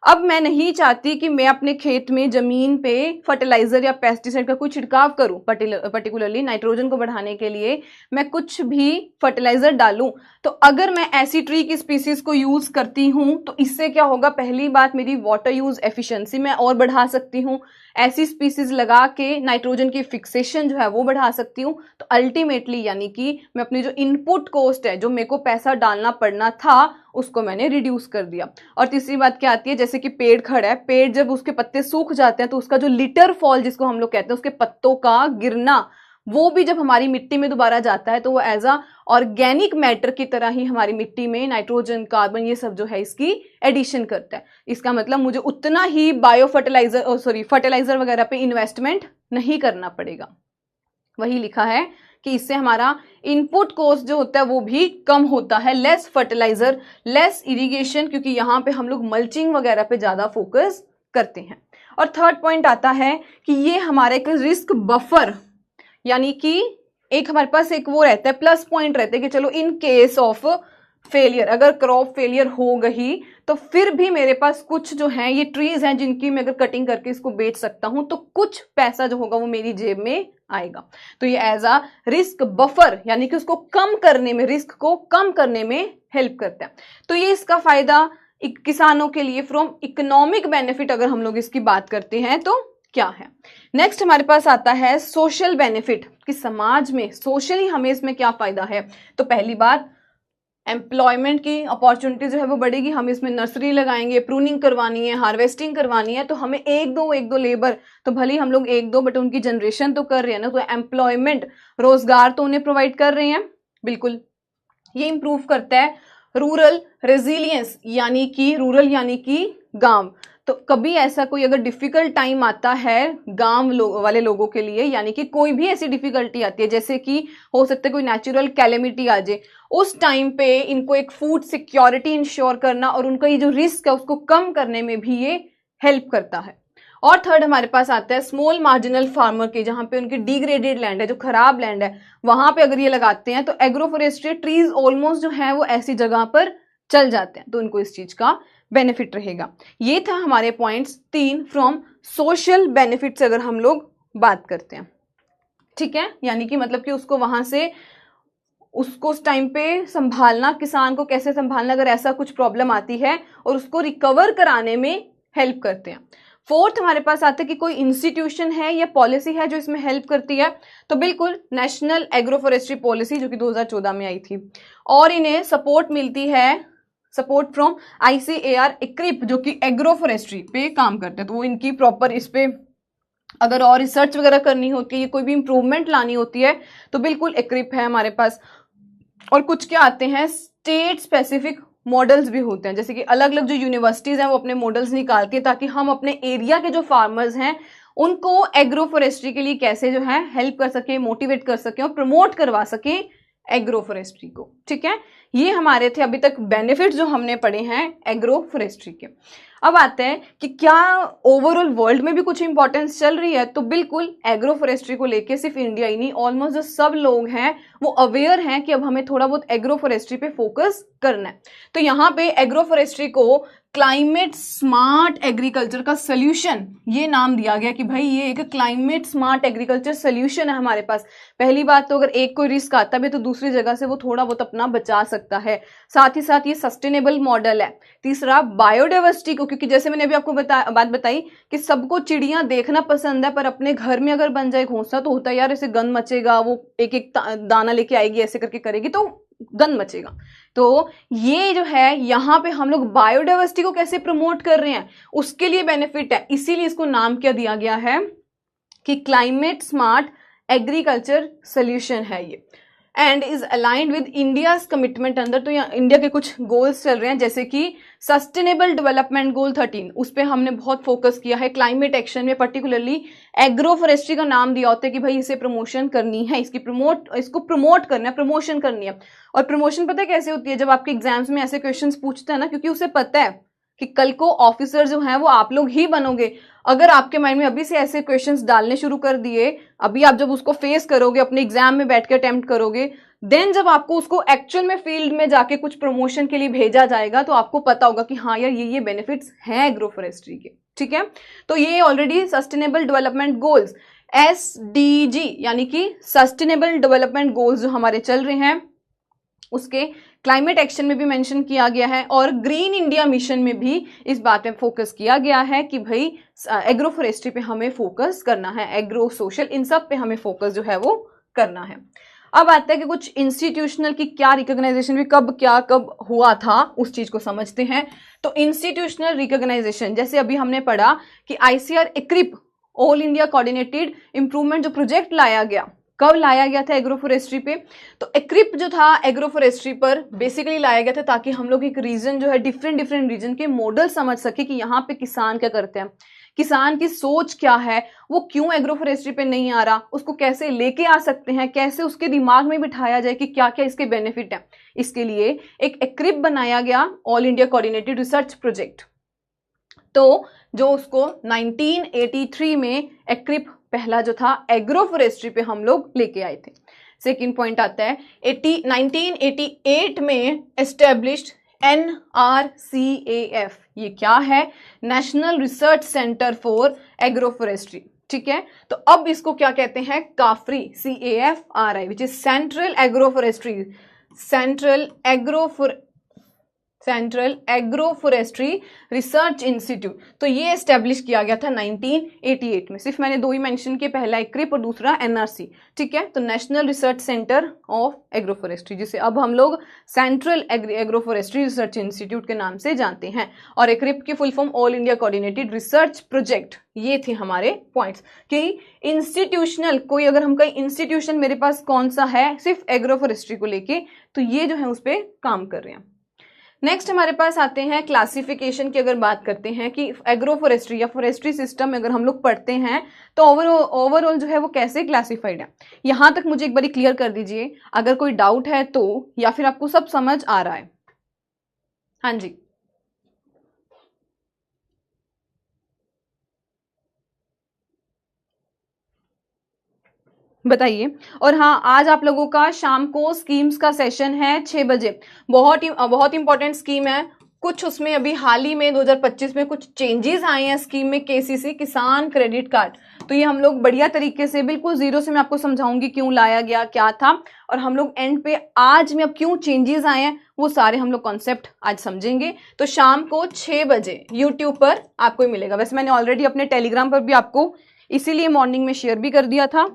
अब मैं नहीं चाहती कि मैं अपने खेत में जमीन पे फर्टिलाइजर या पेस्टिसाइड का कोई छिड़काव करूं, पर्टिकुलरली नाइट्रोजन को बढ़ाने के लिए मैं कुछ भी फर्टिलाइजर डालूं। तो अगर मैं ऐसी ट्री की स्पीसीज को यूज करती हूं तो इससे क्या होगा, पहली बात मेरी वाटर यूज एफिशिएंसी मैं और बढ़ा सकती हूँ, ऐसी स्पीसीज लगा के नाइट्रोजन की फिक्सेशन जो है वो बढ़ा सकती हूँ। तो अल्टीमेटली यानी कि मैं अपनी जो इनपुट कॉस्ट है, जो मेरे को पैसा डालना पड़ना था, उसको मैंने रिड्यूस कर दिया। और तीसरी बात क्या आती है, जैसे कि पेड़ खड़ा है, पेड़ जब उसके पत्ते सूख जाते हैं तो उसका जो लिटर फॉल जिसको हम लोग कहते हैं, उसके पत्तों का गिरना, वो भी जब हमारी मिट्टी में दोबारा जाता है तो वो एज अ ऑर्गेनिक मैटर की तरह ही हमारी मिट्टी में नाइट्रोजन, कार्बन, ये सब जो है इसकी एडिशन करता है। इसका मतलब मुझे उतना ही बायो फर्टिलाइजर वगैरह पे इन्वेस्टमेंट नहीं करना पड़ेगा। वही लिखा है कि इससे हमारा इनपुट कॉस्ट जो होता है वो भी कम होता है, लेस फर्टिलाइजर, लेस इरिगेशन, क्योंकि यहाँ पे हम लोग मल्चिंग वगैरह पे ज्यादा फोकस करते हैं। और थर्ड पॉइंट आता है कि ये हमारे एक रिस्क बफर, यानी कि एक हमारे पास एक वो रहता है, प्लस पॉइंट रहते हैं कि चलो इन केस ऑफ फेलियर, अगर क्रॉप फेलियर हो गई तो फिर भी मेरे पास कुछ जो है ये ट्रीज हैं जिनकी मैं अगर कटिंग करके इसको बेच सकता हूं तो कुछ पैसा जो होगा वो मेरी जेब में आएगा। तो ये एज अ रिस्क बफर, यानी कि उसको कम करने में, रिस्क को कम करने में हेल्प करता है। तो ये इसका फायदा किसानों के लिए फ्रॉम इकोनॉमिक बेनिफिट अगर हम लोग इसकी बात करते हैं तो क्या है। नेक्स्ट हमारे पास आता है सोशल बेनिफिट, कि समाज में सोशली हमें इसमें क्या फायदा है। तो पहली बात, एम्प्लॉयमेंट की अपॉर्चुनिटी जो है वो बढ़ेगी। हम इसमें नर्सरी लगाएंगे, प्रूनिंग करवानी है, हार्वेस्टिंग करवानी है, तो हमें एक दो लेबर, तो भले हम लोग एक दो, बट उनकी जनरेशन तो कर रहे हैं ना, तो एम्प्लॉयमेंट, रोजगार तो उन्हें प्रोवाइड कर रहे हैं। बिल्कुल ये इंप्रूव करता है रूरल रेजिलियंस, यानी कि गांव। तो कभी ऐसा कोई अगर डिफिकल्ट टाइम आता है गांव वाले लोगों के लिए, यानी कि कोई भी ऐसी डिफिकल्टी आती है, जैसे कि हो सकता है कोई नेचुरल कैलेमिटी आ जाए, उस टाइम पे इनको एक फूड सिक्योरिटी इंश्योर करना और उनका ये जो रिस्क है उसको कम करने में भी ये हेल्प करता है। और थर्ड हमारे पास आता है स्मॉल मार्जिनल फार्मर की, जहां पे उनकी डिग्रेडेड लैंड है, जो खराब लैंड है, वहां पे अगर ये लगाते हैं तो एग्रोफोरेस्ट्री ट्रीज ऑलमोस्ट जो है वो ऐसी जगह पर चल जाते हैं, तो उनको इस चीज का बेनिफिट रहेगा। ये था हमारे पॉइंट्स 3 फ्रॉम सोशल बेनिफिट से अगर हम लोग बात करते हैं, ठीक है। यानी कि मतलब कि उसको वहां से उसको उस टाइम पे संभालना, किसान को कैसे संभालना अगर ऐसा कुछ प्रॉब्लम आती है, और उसको रिकवर कराने में हेल्प करते हैं। फोर्थ हमारे पास आता है कि कोई इंस्टीट्यूशन है या पॉलिसी है जो इसमें हेल्प करती है, तो बिल्कुल नेशनल एग्रोफोरेस्ट्री पॉलिसी जो कि 2014 में आई थी, और इन्हें सपोर्ट मिलती है, सपोर्ट फ्रॉम ICAR इक्रिप, जो कि एग्रोफोरेस्ट्री पे काम करते हैं। तो वो इनकी प्रॉपर इस पे अगर और रिसर्च वगैरह करनी होती है, कोई भी इंप्रूवमेंट लानी होती है, तो बिल्कुल इक्रिप है हमारे पास। और कुछ क्या आते हैं, स्टेट स्पेसिफिक मॉडल्स भी होते हैं, जैसे कि अलग अलग जो यूनिवर्सिटीज हैं वो अपने मॉडल्स निकालती है, ताकि हम अपने एरिया के जो फार्मर्स हैं उनको एग्रोफोरेस्ट्री के लिए कैसे जो है हेल्प कर सके, मोटिवेट कर सके और प्रमोट करवा सके एग्रोफोरेस्ट्री को, ठीक है। ये हमारे थे अभी तक बेनिफिट जो हमने पढ़े हैं एग्रोफोरेस्ट्री के। अब आते हैं कि क्या ओवरऑल वर्ल्ड में भी कुछ इंपॉर्टेंस चल रही है, तो बिल्कुल एग्रोफोरेस्ट्री को लेके सिर्फ इंडिया ही नहीं, ऑलमोस्ट जो सब लोग हैं वो अवेयर हैं कि अब हमें थोड़ा बहुत एग्रोफोरेस्ट्री पे फोकस करना है। तो यहाँ पे एग्रोफोरेस्ट्री को क्लाइमेट स्मार्ट एग्रीकल्चर का सोल्यूशन ये नाम दिया गया, कि भाई ये एक क्लाइमेट स्मार्ट एग्रीकल्चर सोल्यूशन है हमारे पास। पहली बात तो अगर एक कोई रिस्क आता भी तो दूसरी जगह से वो थोड़ा बहुत अपना बचा सकता है, साथ ही साथ ये सस्टेनेबल मॉडल है। तीसरा बायोडाइवर्सिटी को, क्योंकि जैसे मैंने अभी आपको बात बताई कि सबको चिड़ियां देखना पसंद है, पर अपने घर में अगर बन जाए घोंसला तो होता है यार ऐसे गंद मचेगा, वो एक एक दाना लेके आएगी, ऐसे करके करेगी तो गंद मचेगा। तो ये जो है यहाँ पे हम लोग बायोडाइवर्सिटी को कैसे प्रमोट कर रहे हैं उसके लिए बेनिफिट है, इसीलिए इसको नाम क्या दिया गया है कि क्लाइमेट स्मार्ट एग्रीकल्चर सोल्यूशन है ये, and is aligned with India's commitment अंदर। तो यहाँ इंडिया के कुछ गोल्स चल रहे हैं, जैसे कि सस्टेनेबल डेवलपमेंट गोल 13, उस पर हमने बहुत फोकस किया है क्लाइमेट एक्शन में, पर्टिकुलरली एग्रोफोरेस्ट्री का नाम दिया होता है कि भाई इसे प्रमोशन करनी है, इसको प्रमोट करना है, प्रमोशन करनी है। और प्रमोशन पता है कैसे होती है, जब आपके एग्जाम्स में ऐसे क्वेश्चन पूछते हैं ना, क्योंकि उसे पता है कि कल को ऑफिसर जो हैं वो आप लोग ही बनोगे। अगर आपके माइंड में अभी से ऐसे क्वेश्चंस डालने शुरू कर दिए, अभी आप जब उसको फेस करोगे, अपने एग्जाम में बैठ के अटेम्प्ट करोगे, देन जब आपको उसको एक्चुअल में फील्ड में जाके कुछ प्रमोशन के लिए भेजा जाएगा तो आपको पता होगा कि हाँ यार ये बेनिफिट्स हैं एग्रोफोरेस्ट्री के, ठीक है। तो ये already sustainable development goals SDG यानी कि सस्टेनेबल डेवलपमेंट गोल्स जो हमारे चल रहे हैं उसके क्लाइमेट एक्शन में भी मेंशन किया गया है, और ग्रीन इंडिया मिशन में भी इस बात पे फोकस किया गया है कि भाई एग्रोफोरेस्ट्री पे हमें फोकस करना है, एग्रो सोशल इन सब पे हमें फोकस जो है वो करना है। अब आता है कि कुछ इंस्टीट्यूशनल की क्या रिकॉग्नाइजेशन भी कब हुआ था उस चीज को समझते हैं। तो इंस्टीट्यूशनल रिकॉग्नाइजेशन जैसे अभी हमने पढ़ा कि ICR ECRIP all India coordinated improvement जो प्रोजेक्ट लाया गया, कब लाया गया था एग्रोफोरेस्ट्री पे, तो ECRIP जो था एग्रोफोरेस्ट्री पर बेसिकली लाया गया था ताकि हम लोग एक रीजन जो है डिफरेंट रीजन के मॉडल समझ सके कि यहाँ पे किसान क्या करते हैं, किसान की सोच क्या है, वो क्यों एग्रोफोरेस्ट्री पे नहीं आ रहा, उसको कैसे लेके आ सकते हैं, कैसे उसके दिमाग में बिठाया जाए कि क्या क्या इसके बेनिफिट है। इसके लिए एक ECRIP बनाया गया, all India coordinated research project. तो जो उसको 1983 में ECRIP पहला जो था एग्रोफोरेस्ट्री पे हम लोग लेके आए थे। सेकंड पॉइंट आता है 1988 में एस्टेब्लिश्ड NRCAF, ये क्या है, national research centre for agroforestry, ठीक है। तो अब इसको क्या कहते हैं, काफरी, CAFRI which is central agroforestry research institute. तो ये एस्टेब्लिश किया गया था 1988 में। सिर्फ मैंने दो ही मेंशन किए, पहला ECRIP और दूसरा NRC, ठीक है। तो national research centre of agroforestry, जिसे अब हम लोग सेंट्रल एग्रोफोरेस्ट्री रिसर्च इंस्टीट्यूट के नाम से जानते हैं, और ECRIP की full form all India coordinated research project. ये थे हमारे पॉइंट्स कि इंस्टीट्यूशनल, कोई अगर हम कहीं इंस्टीट्यूशन मेरे पास कौन सा है सिर्फ एग्रोफोरेस्ट्री को लेके, तो ये जो है उस पर काम कर रहे हैं। नेक्स्ट हमारे पास आते हैं क्लासिफिकेशन की। अगर बात करते हैं कि एग्रोफोरेस्ट्री या फॉरेस्ट्री सिस्टम अगर हम लोग पढ़ते हैं तो ओवरऑल जो है वो कैसे क्लासिफाइड है, यहां तक मुझे एक बार क्लियर कर दीजिए अगर कोई डाउट है तो, या फिर आपको सब समझ आ रहा है। हाँ जी, बताइए। और हाँ, आज आप लोगों का शाम को स्कीम्स का सेशन है 6 बजे। बहुत इंपॉर्टेंट स्कीम है। कुछ उसमें अभी हाल ही में 2025 में कुछ चेंजेस आए हैं स्कीम में, KCC किसान क्रेडिट कार्ड। तो ये हम लोग बढ़िया तरीके से बिल्कुल जीरो से मैं आपको समझाऊंगी क्यों लाया गया, क्या था, और हम लोग एंड पे आज में अब क्यों चेंजेस आए हैं वो सारे हम लोग कॉन्सेप्ट आज समझेंगे। तो शाम को 6 बजे यूट्यूब पर आपको मिलेगा। वैसे मैंने ऑलरेडी अपने टेलीग्राम पर भी आपको इसीलिए मॉर्निंग में शेयर भी कर दिया था।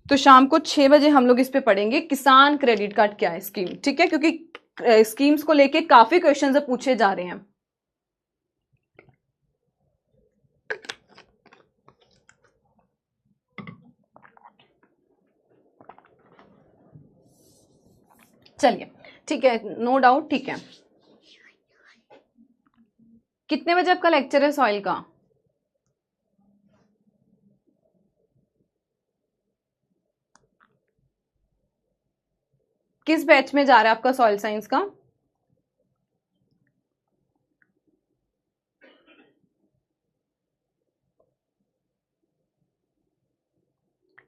तो शाम को 6 बजे हम लोग इस पे पढ़ेंगे किसान क्रेडिट कार्ड क्या है स्कीम, ठीक है, क्योंकि स्कीम्स को लेके काफी क्वेश्चंस पूछे जा रहे हैं। चलिए ठीक है, नो डाउट, ठीक है। कितने बजे आपका लेक्चर है सॉइल का? किस बैच में जा रहा है आपका सॉइल साइंस का?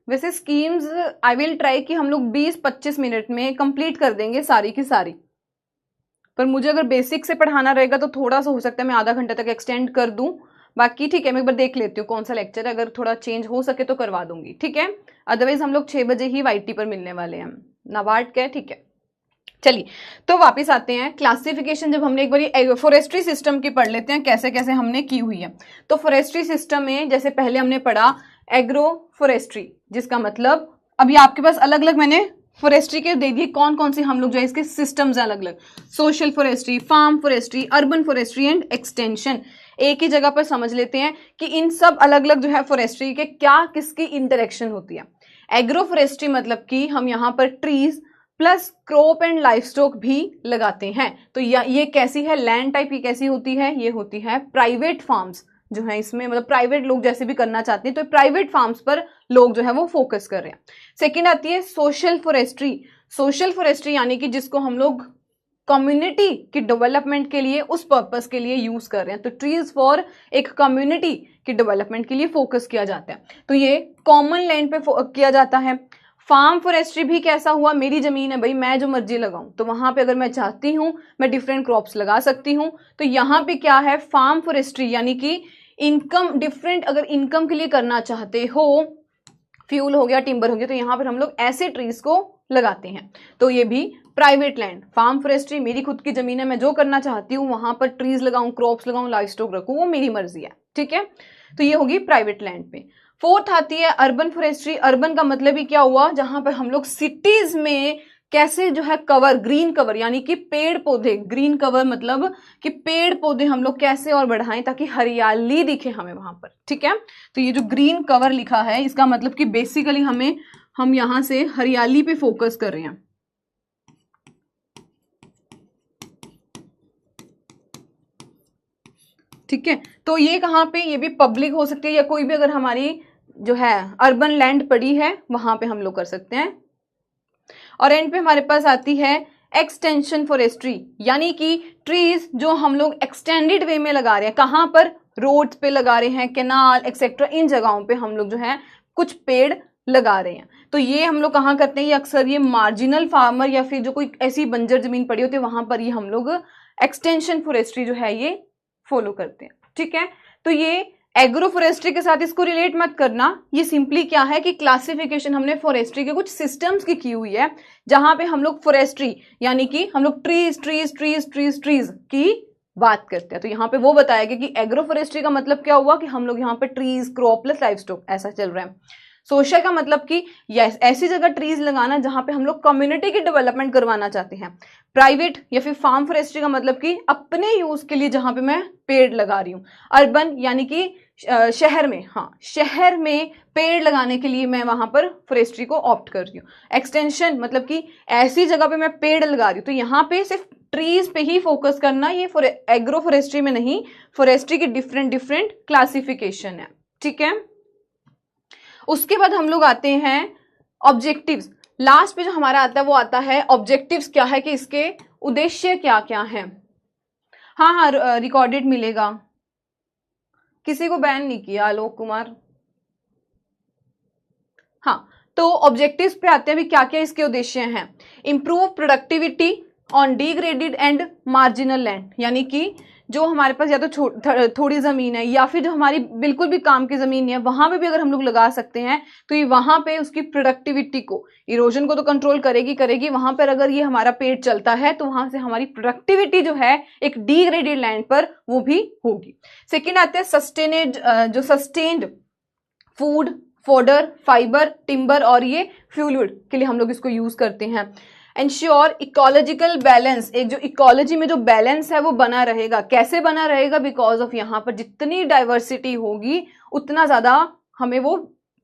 वैसे स्कीम्स आई विल ट्राई कि हम लोग 20-25 मिनट में कंप्लीट कर देंगे सारी की सारी, पर मुझे अगर बेसिक से पढ़ाना रहेगा तो थोड़ा सा हो सकता है मैं आधा घंटे तक एक्सटेंड कर दूं। बाकी ठीक है, मैं एक बार देख लेती हूँ कौन सा लेक्चर है, अगर थोड़ा चेंज हो सके तो करवा दूंगी, ठीक है। अदरवाइज हम लोग 6 बजे ही YT पर मिलने वाले हैं, नाबार्ड के, ठीक है। चलिए तो वापस आते हैं क्लासिफिकेशन। जब हमने एक बार फॉरेस्ट्री सिस्टम की पढ़ लेते हैं कैसे कैसे हमने की हुई है। तो फॉरेस्ट्री सिस्टम में जैसे पहले हमने पढ़ा एग्रो फॉरेस्ट्री, जिसका मतलब अभी आपके पास अलग अलग मैंने फॉरेस्ट्री के दे दिए कौन कौन से हम लोग जो है इसके सिस्टम्स अलग अलग, social forestry, farm forestry, urban forestry and extension. एक ही जगह पर समझ लेते हैं कि इन सब अलग अलग जो है फॉरेस्ट्री के क्या किसकी इंटरेक्शन होती है। एग्रो फॉरेस्ट्री मतलब कि हम यहाँ पर trees plus crop and livestock भी लगाते हैं। तो ये कैसी है लैंड टाइप, ये कैसी होती है, ये होती है प्राइवेट फार्म्स जो है, इसमें मतलब प्राइवेट लोग जैसे भी करना चाहते हैं तो प्राइवेट फार्म्स पर लोग जो है वो फोकस कर रहे हैं। सेकंड आती है सोशल फॉरेस्ट्री। सोशल फॉरेस्ट्री यानी कि जिसको हम लोग कम्युनिटी की डेवलपमेंट के लिए, उस पर्पस के लिए यूज कर रहे हैं। तो ट्रीज फॉर एक कम्युनिटी की डेवलपमेंट के लिए फोकस किया जाता है। तो ये कॉमन लैंड पे किया जाता है। फार्म फॉरेस्ट्री भी कैसा हुआ, मेरी जमीन है भाई, मैं जो मर्जी लगाऊं, तो वहां पे अगर मैं चाहती हूं मैं डिफरेंट क्रॉप्स लगा सकती हूं। तो यहाँ पे क्या है, फार्म फॉरेस्ट्री यानी कि इनकम डिफरेंट, अगर इनकम के लिए करना चाहते हो, फ्यूल हो गया, टिम्बर हो गया, तो यहाँ पर हम लोग ऐसे ट्रीज को लगाते हैं। तो ये भी प्राइवेट लैंड, फार्म फॉरेस्ट्री मेरी खुद की जमीन है, मैं जो करना चाहती हूँ वहां पर ट्रीज लगाऊं, क्रॉप्स लगाऊं, लाइव स्टॉक रखूं, वो मेरी मर्जी है, ठीक है। तो ये होगी प्राइवेट लैंड पे। फोर्थ आती है अर्बन फॉरेस्ट्री। अर्बन का मतलब ही क्या हुआ, जहां पर हम लोग सिटीज में कैसे जो है कवर, ग्रीन कवर यानी कि पेड़ पौधे, ग्रीन कवर मतलब कि पेड़ पौधे हम लोग कैसे और बढ़ाएं ताकि हरियाली दिखे हमें वहां पर, ठीक है। तो ये जो ग्रीन कवर लिखा है इसका मतलब कि बेसिकली हम यहां से हरियाली पे फोकस कर रहे हैं, ठीक है। तो ये कहाँ पे, ये भी पब्लिक हो सकती है या कोई भी अगर हमारी जो है अर्बन लैंड पड़ी है वहां पे हम लोग कर सकते हैं। और एंड पे हमारे पास आती है एक्सटेंशन फॉरेस्ट्री, यानी कि ट्रीज जो हम लोग एक्सटेंडेड वे में लगा रहे हैं, कहां पर, रोड्स पे लगा रहे हैं, कैनाल एक्सेट्रा, इन जगहों पे हम लोग जो है कुछ पेड़ लगा रहे हैं। तो ये हम लोग कहाँ करते हैं, ये अक्सर ये मार्जिनल फार्मर या फिर जो कोई ऐसी बंजर जमीन पड़ी होती है वहां पर ये हम लोग एक्सटेंशन फॉरेस्ट्री जो है ये फॉलो करते हैं, ठीक है। तो ये एग्रो फॉरेस्ट्री के साथ इसको रिलेट मत करना, ये सिंपली क्या है कि क्लासिफिकेशन हमने फॉरेस्ट्री के कुछ सिस्टम्स की हुई है, जहां पे हम लोग फॉरेस्ट्री यानी कि हम लोग trees trees trees trees trees की बात करते हैं। तो यहाँ पे वो बताया गया कि एग्रो फॉरेस्ट्री का मतलब क्या हुआ कि हम लोग यहाँ पे trees, crop plus live stock ऐसा चल रहा है। सोशल का मतलब कि यस ऐसी जगह ट्रीज लगाना जहां पे हम लोग कम्युनिटी की डेवलपमेंट करवाना चाहते हैं। प्राइवेट या फिर फार्म फॉरेस्ट्री का मतलब कि अपने यूज के लिए जहां पे मैं पेड़ लगा रही हूँ। अर्बन यानी कि शहर में, हाँ शहर में पेड़ लगाने के लिए मैं वहां पर फॉरेस्ट्री को ऑप्ट कर रही हूँ। एक्सटेंशन मतलब कि ऐसी जगह पे मैं पेड़ लगा रही हूँ, तो यहाँ पे सिर्फ ट्रीज पे ही फोकस करना, ये एग्रो फॉरेस्ट्री में नहीं, फॉरेस्ट्री की डिफरेंट डिफरेंट क्लासिफिकेशन है, ठीक है। उसके बाद हम लोग आते हैं ऑब्जेक्टिव्स। लास्ट पे जो हमारा आता है वो आता है ऑब्जेक्टिव्स, क्या है कि इसके उद्देश्य क्या क्या है। हाँ हाँ रिकॉर्डेड मिलेगा, किसी को बैन नहीं किया, आलोक कुमार। हाँ तो ऑब्जेक्टिव्स पे आते हैं भी क्या क्या इसके उद्देश्य हैं। Improve productivity on degraded and marginal land, यानी कि जो हमारे पास या तो थोड़ी जमीन है या फिर जो हमारी बिल्कुल भी काम की जमीन है वहां पे भी अगर हम लोग लगा सकते हैं तो ये वहां पे उसकी प्रोडक्टिविटी को, इरोजन को तो कंट्रोल करेगी वहां पर अगर ये हमारा पेड़ चलता है तो वहां से हमारी प्रोडक्टिविटी जो है एक डिग्रेडेड लैंड पर वो भी होगी। सेकेंड आते हैं जो sustained food, fodder, fibre, timber और ये फ्यूलुड के लिए हम लोग इसको यूज करते हैं। एंश्योर इकोलॉजिकल बैलेंस, एक जो इकोलॉजी में जो बैलेंस है वो बना रहेगा। कैसे बना रहेगा, बिकॉज ऑफ यहाँ पर जितनी डाइवर्सिटी होगी उतना ज्यादा हमें वो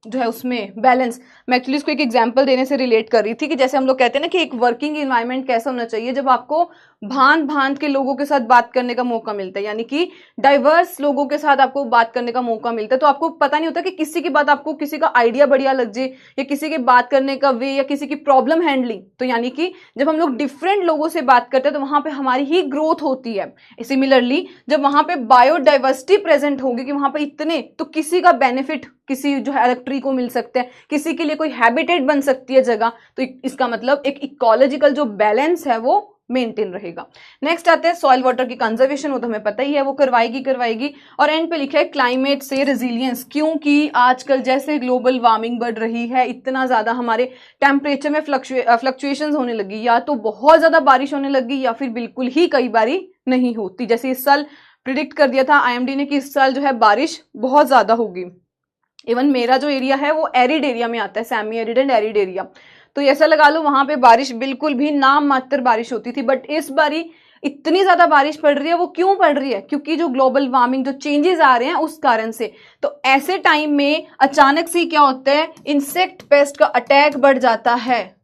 जो है उसमें बैलेंस। मैं एक्चुअली इसको एक एग्जांपल देने से रिलेट कर रही थी कि जैसे हम लोग कहते हैं ना कि एक वर्किंग एनवायरनमेंट कैसा होना चाहिए, जब आपको भांत भांत के लोगों के साथ बात करने का मौका मिलता है, यानी कि डाइवर्स लोगों के साथ आपको बात करने का मौका मिलता है, तो आपको पता नहीं होता कि किसी की बात आपको किसी का आइडिया बढ़िया लग जाए या किसी के बात करने का वे या किसी की प्रॉब्लम हैंडलिंग। तो यानी कि जब हम लोग डिफरेंट लोगों से बात करते हैं तो वहां पर हमारी ही ग्रोथ होती है। सिमिलरली जब वहां पर बायोडाइवर्सिटी प्रेजेंट होगी कि वहां पर इतने, तो किसी का बेनिफिट किसी जो है अलग ट्री को मिल सकता है, किसी के लिए कोई हैबिटेट बन सकती है जगह, तो इसका मतलब एक इकोलॉजिकल जो बैलेंस है वो मेंटेन रहेगा। नेक्स्ट आते हैं सॉइल वाटर की कंजर्वेशन, वो तो हमें पता ही है वो करवाएगी। और एंड पे लिखा है क्लाइमेट से रेजिलियंस, क्योंकि आजकल जैसे ग्लोबल वार्मिंग बढ़ रही है, इतना ज्यादा हमारे टेम्परेचर में फ्लक्चुएशंस होने लगी, या तो बहुत ज्यादा बारिश होने लगी या फिर बिल्कुल ही कई बारी नहीं होती। जैसे इस साल प्रिडिक्ट कर दिया था IMD ने कि इस साल जो है बारिश बहुत ज्यादा होगी। इवन मेरा जो एरिया है वो एरिड एरिया में आता है, semi arid and arid area, तो ऐसा लगा लो वहां पे बारिश बिल्कुल भी नाम मात्र बारिश होती थी। बट इस बारी इतनी ज्यादा बारिश पड़ रही है, वो क्यों पड़ रही है, क्योंकि जो ग्लोबल वार्मिंग जो चेंजेस आ रहे हैं उस कारण से। तो ऐसे टाइम में अचानक से क्या होता है, इंसेक्ट पेस्ट का अटैक बढ़ जाता है,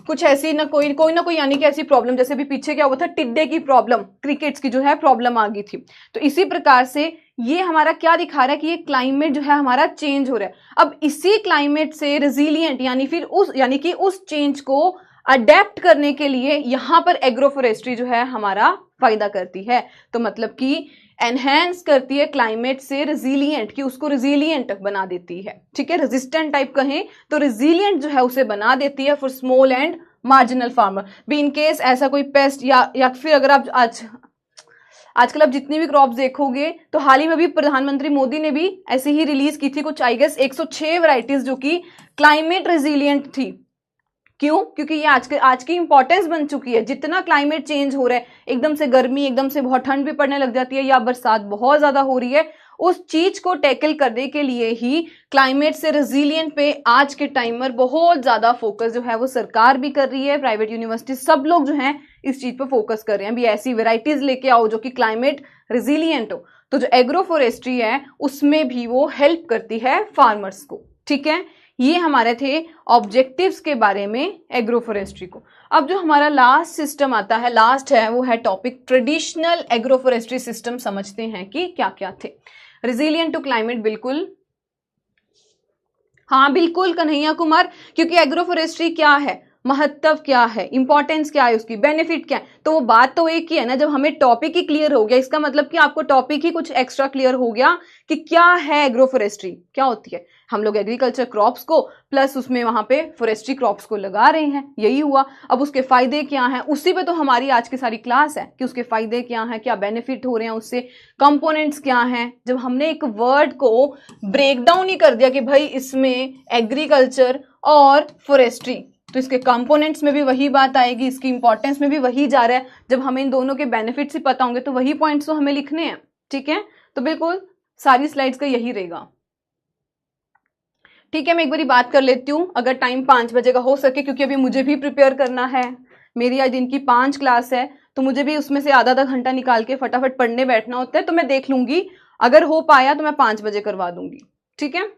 कुछ ऐसी ना कोई ना कोई यानी कि ऐसी प्रॉब्लम, जैसे भी पीछे क्या हुआ था, टिड्डे की प्रॉब्लम, क्रिकेट्स की जो है प्रॉब्लम आ गई थी। तो इसी प्रकार से ये हमारा क्या दिखा रहा है कि ये क्लाइमेट जो है हमारा चेंज हो रहा है। अब इसी क्लाइमेट से रेजिलिएंट यानी कि उस चेंज को अडेप्ट करने के लिए यहाँ पर एग्रो फॉरेस्ट्री जो है हमारा फायदा करती है। तो मतलब कि एनहेंस करती है क्लाइमेट से रेजिलिएंट, कि उसको रेजिलिएंट बना देती है, ठीक है, रेजिस्टेंट टाइप कहें तो रेजिलिएंट जो है उसे बना देती है for small and marginal farmer भी। इन केस ऐसा कोई पेस्ट या फिर अगर आप आजकल आप जितनी भी क्रॉप्स देखोगे तो हाल ही में भी प्रधानमंत्री मोदी ने भी ऐसे ही रिलीज की थी कुछ आई गेस 106 वैरायटीज जो कि क्लाइमेट रेजिलिएंट थी। क्यों? क्योंकि ये आज की इंपॉर्टेंस बन चुकी है। जितना क्लाइमेट चेंज हो रहा है, एकदम से गर्मी, एकदम से बहुत ठंड भी पड़ने लग जाती है या बरसात बहुत ज्यादा हो रही है, उस चीज को टैकल करने के लिए ही क्लाइमेट से रेजिलिएंट पे आज के टाइम पर बहुत ज्यादा फोकस जो है वो सरकार भी कर रही है, प्राइवेट यूनिवर्सिटी सब लोग जो हैं इस चीज पे फोकस कर रहे हैं भी ऐसी वेराइटीज लेके आओ जो कि क्लाइमेट रेजिलिएंट हो। तो जो एग्रो फॉरेस्ट्री है उसमें भी वो हेल्प करती है फार्मर्स को, ठीक है। ये हमारे थे ऑब्जेक्टिव्स के बारे में एग्रो फॉरेस्ट्री को। अब जो हमारा लास्ट सिस्टम आता है, लास्ट है, वो है topic traditional agro forestry system. समझते हैं कि क्या क्या थे। रेजिलिएंट टू क्लाइमेट, बिल्कुल, हाँ बिल्कुल कन्हैया कुमार, क्योंकि एग्रो फॉरेस्ट्री क्या है, महत्व क्या है, इंपॉर्टेंस क्या है, उसकी बेनिफिट क्या है, तो वो बात तो एक ही है ना। जब हमें टॉपिक ही क्लियर हो गया, इसका मतलब कि आपको टॉपिक ही कुछ एक्स्ट्रा क्लियर हो गया कि क्या है एग्रो फॉरेस्ट्री, क्या होती है। हम लोग एग्रीकल्चर क्रॉप्स को प्लस उसमें वहां पे फॉरेस्ट्री क्रॉप्स को लगा रहे हैं, यही हुआ। अब उसके फायदे क्या हैं, उसी पे तो हमारी आज की सारी क्लास है कि उसके फायदे क्या हैं, क्या बेनिफिट हो रहे हैं उससे, कंपोनेंट्स क्या हैं। जब हमने एक वर्ड को ब्रेक डाउन ही कर दिया कि भाई इसमें एग्रीकल्चर और फॉरेस्ट्री, तो इसके कंपोनेंट्स में भी वही बात आएगी, इसकी इंपॉर्टेंस में भी वही जा रहा है। जब हमें इन दोनों के बेनिफिट्स ही पता होंगे तो वही पॉइंट्स तो हमें लिखने हैं, ठीक है। तो बिल्कुल सारी स्लाइड्स का यही रहेगा, ठीक है। मैं एक बारी बात कर लेती हूँ, अगर टाइम 5 बजे का हो सके, क्योंकि अभी मुझे भी प्रिपेयर करना है। मेरी आज दिन की 5 क्लास है, तो मुझे भी उसमें से आधा घंटा निकाल के फटाफट पढ़ने बैठना होता है। तो मैं देख लूंगी, अगर हो पाया तो मैं 5 बजे करवा दूंगी, ठीक है।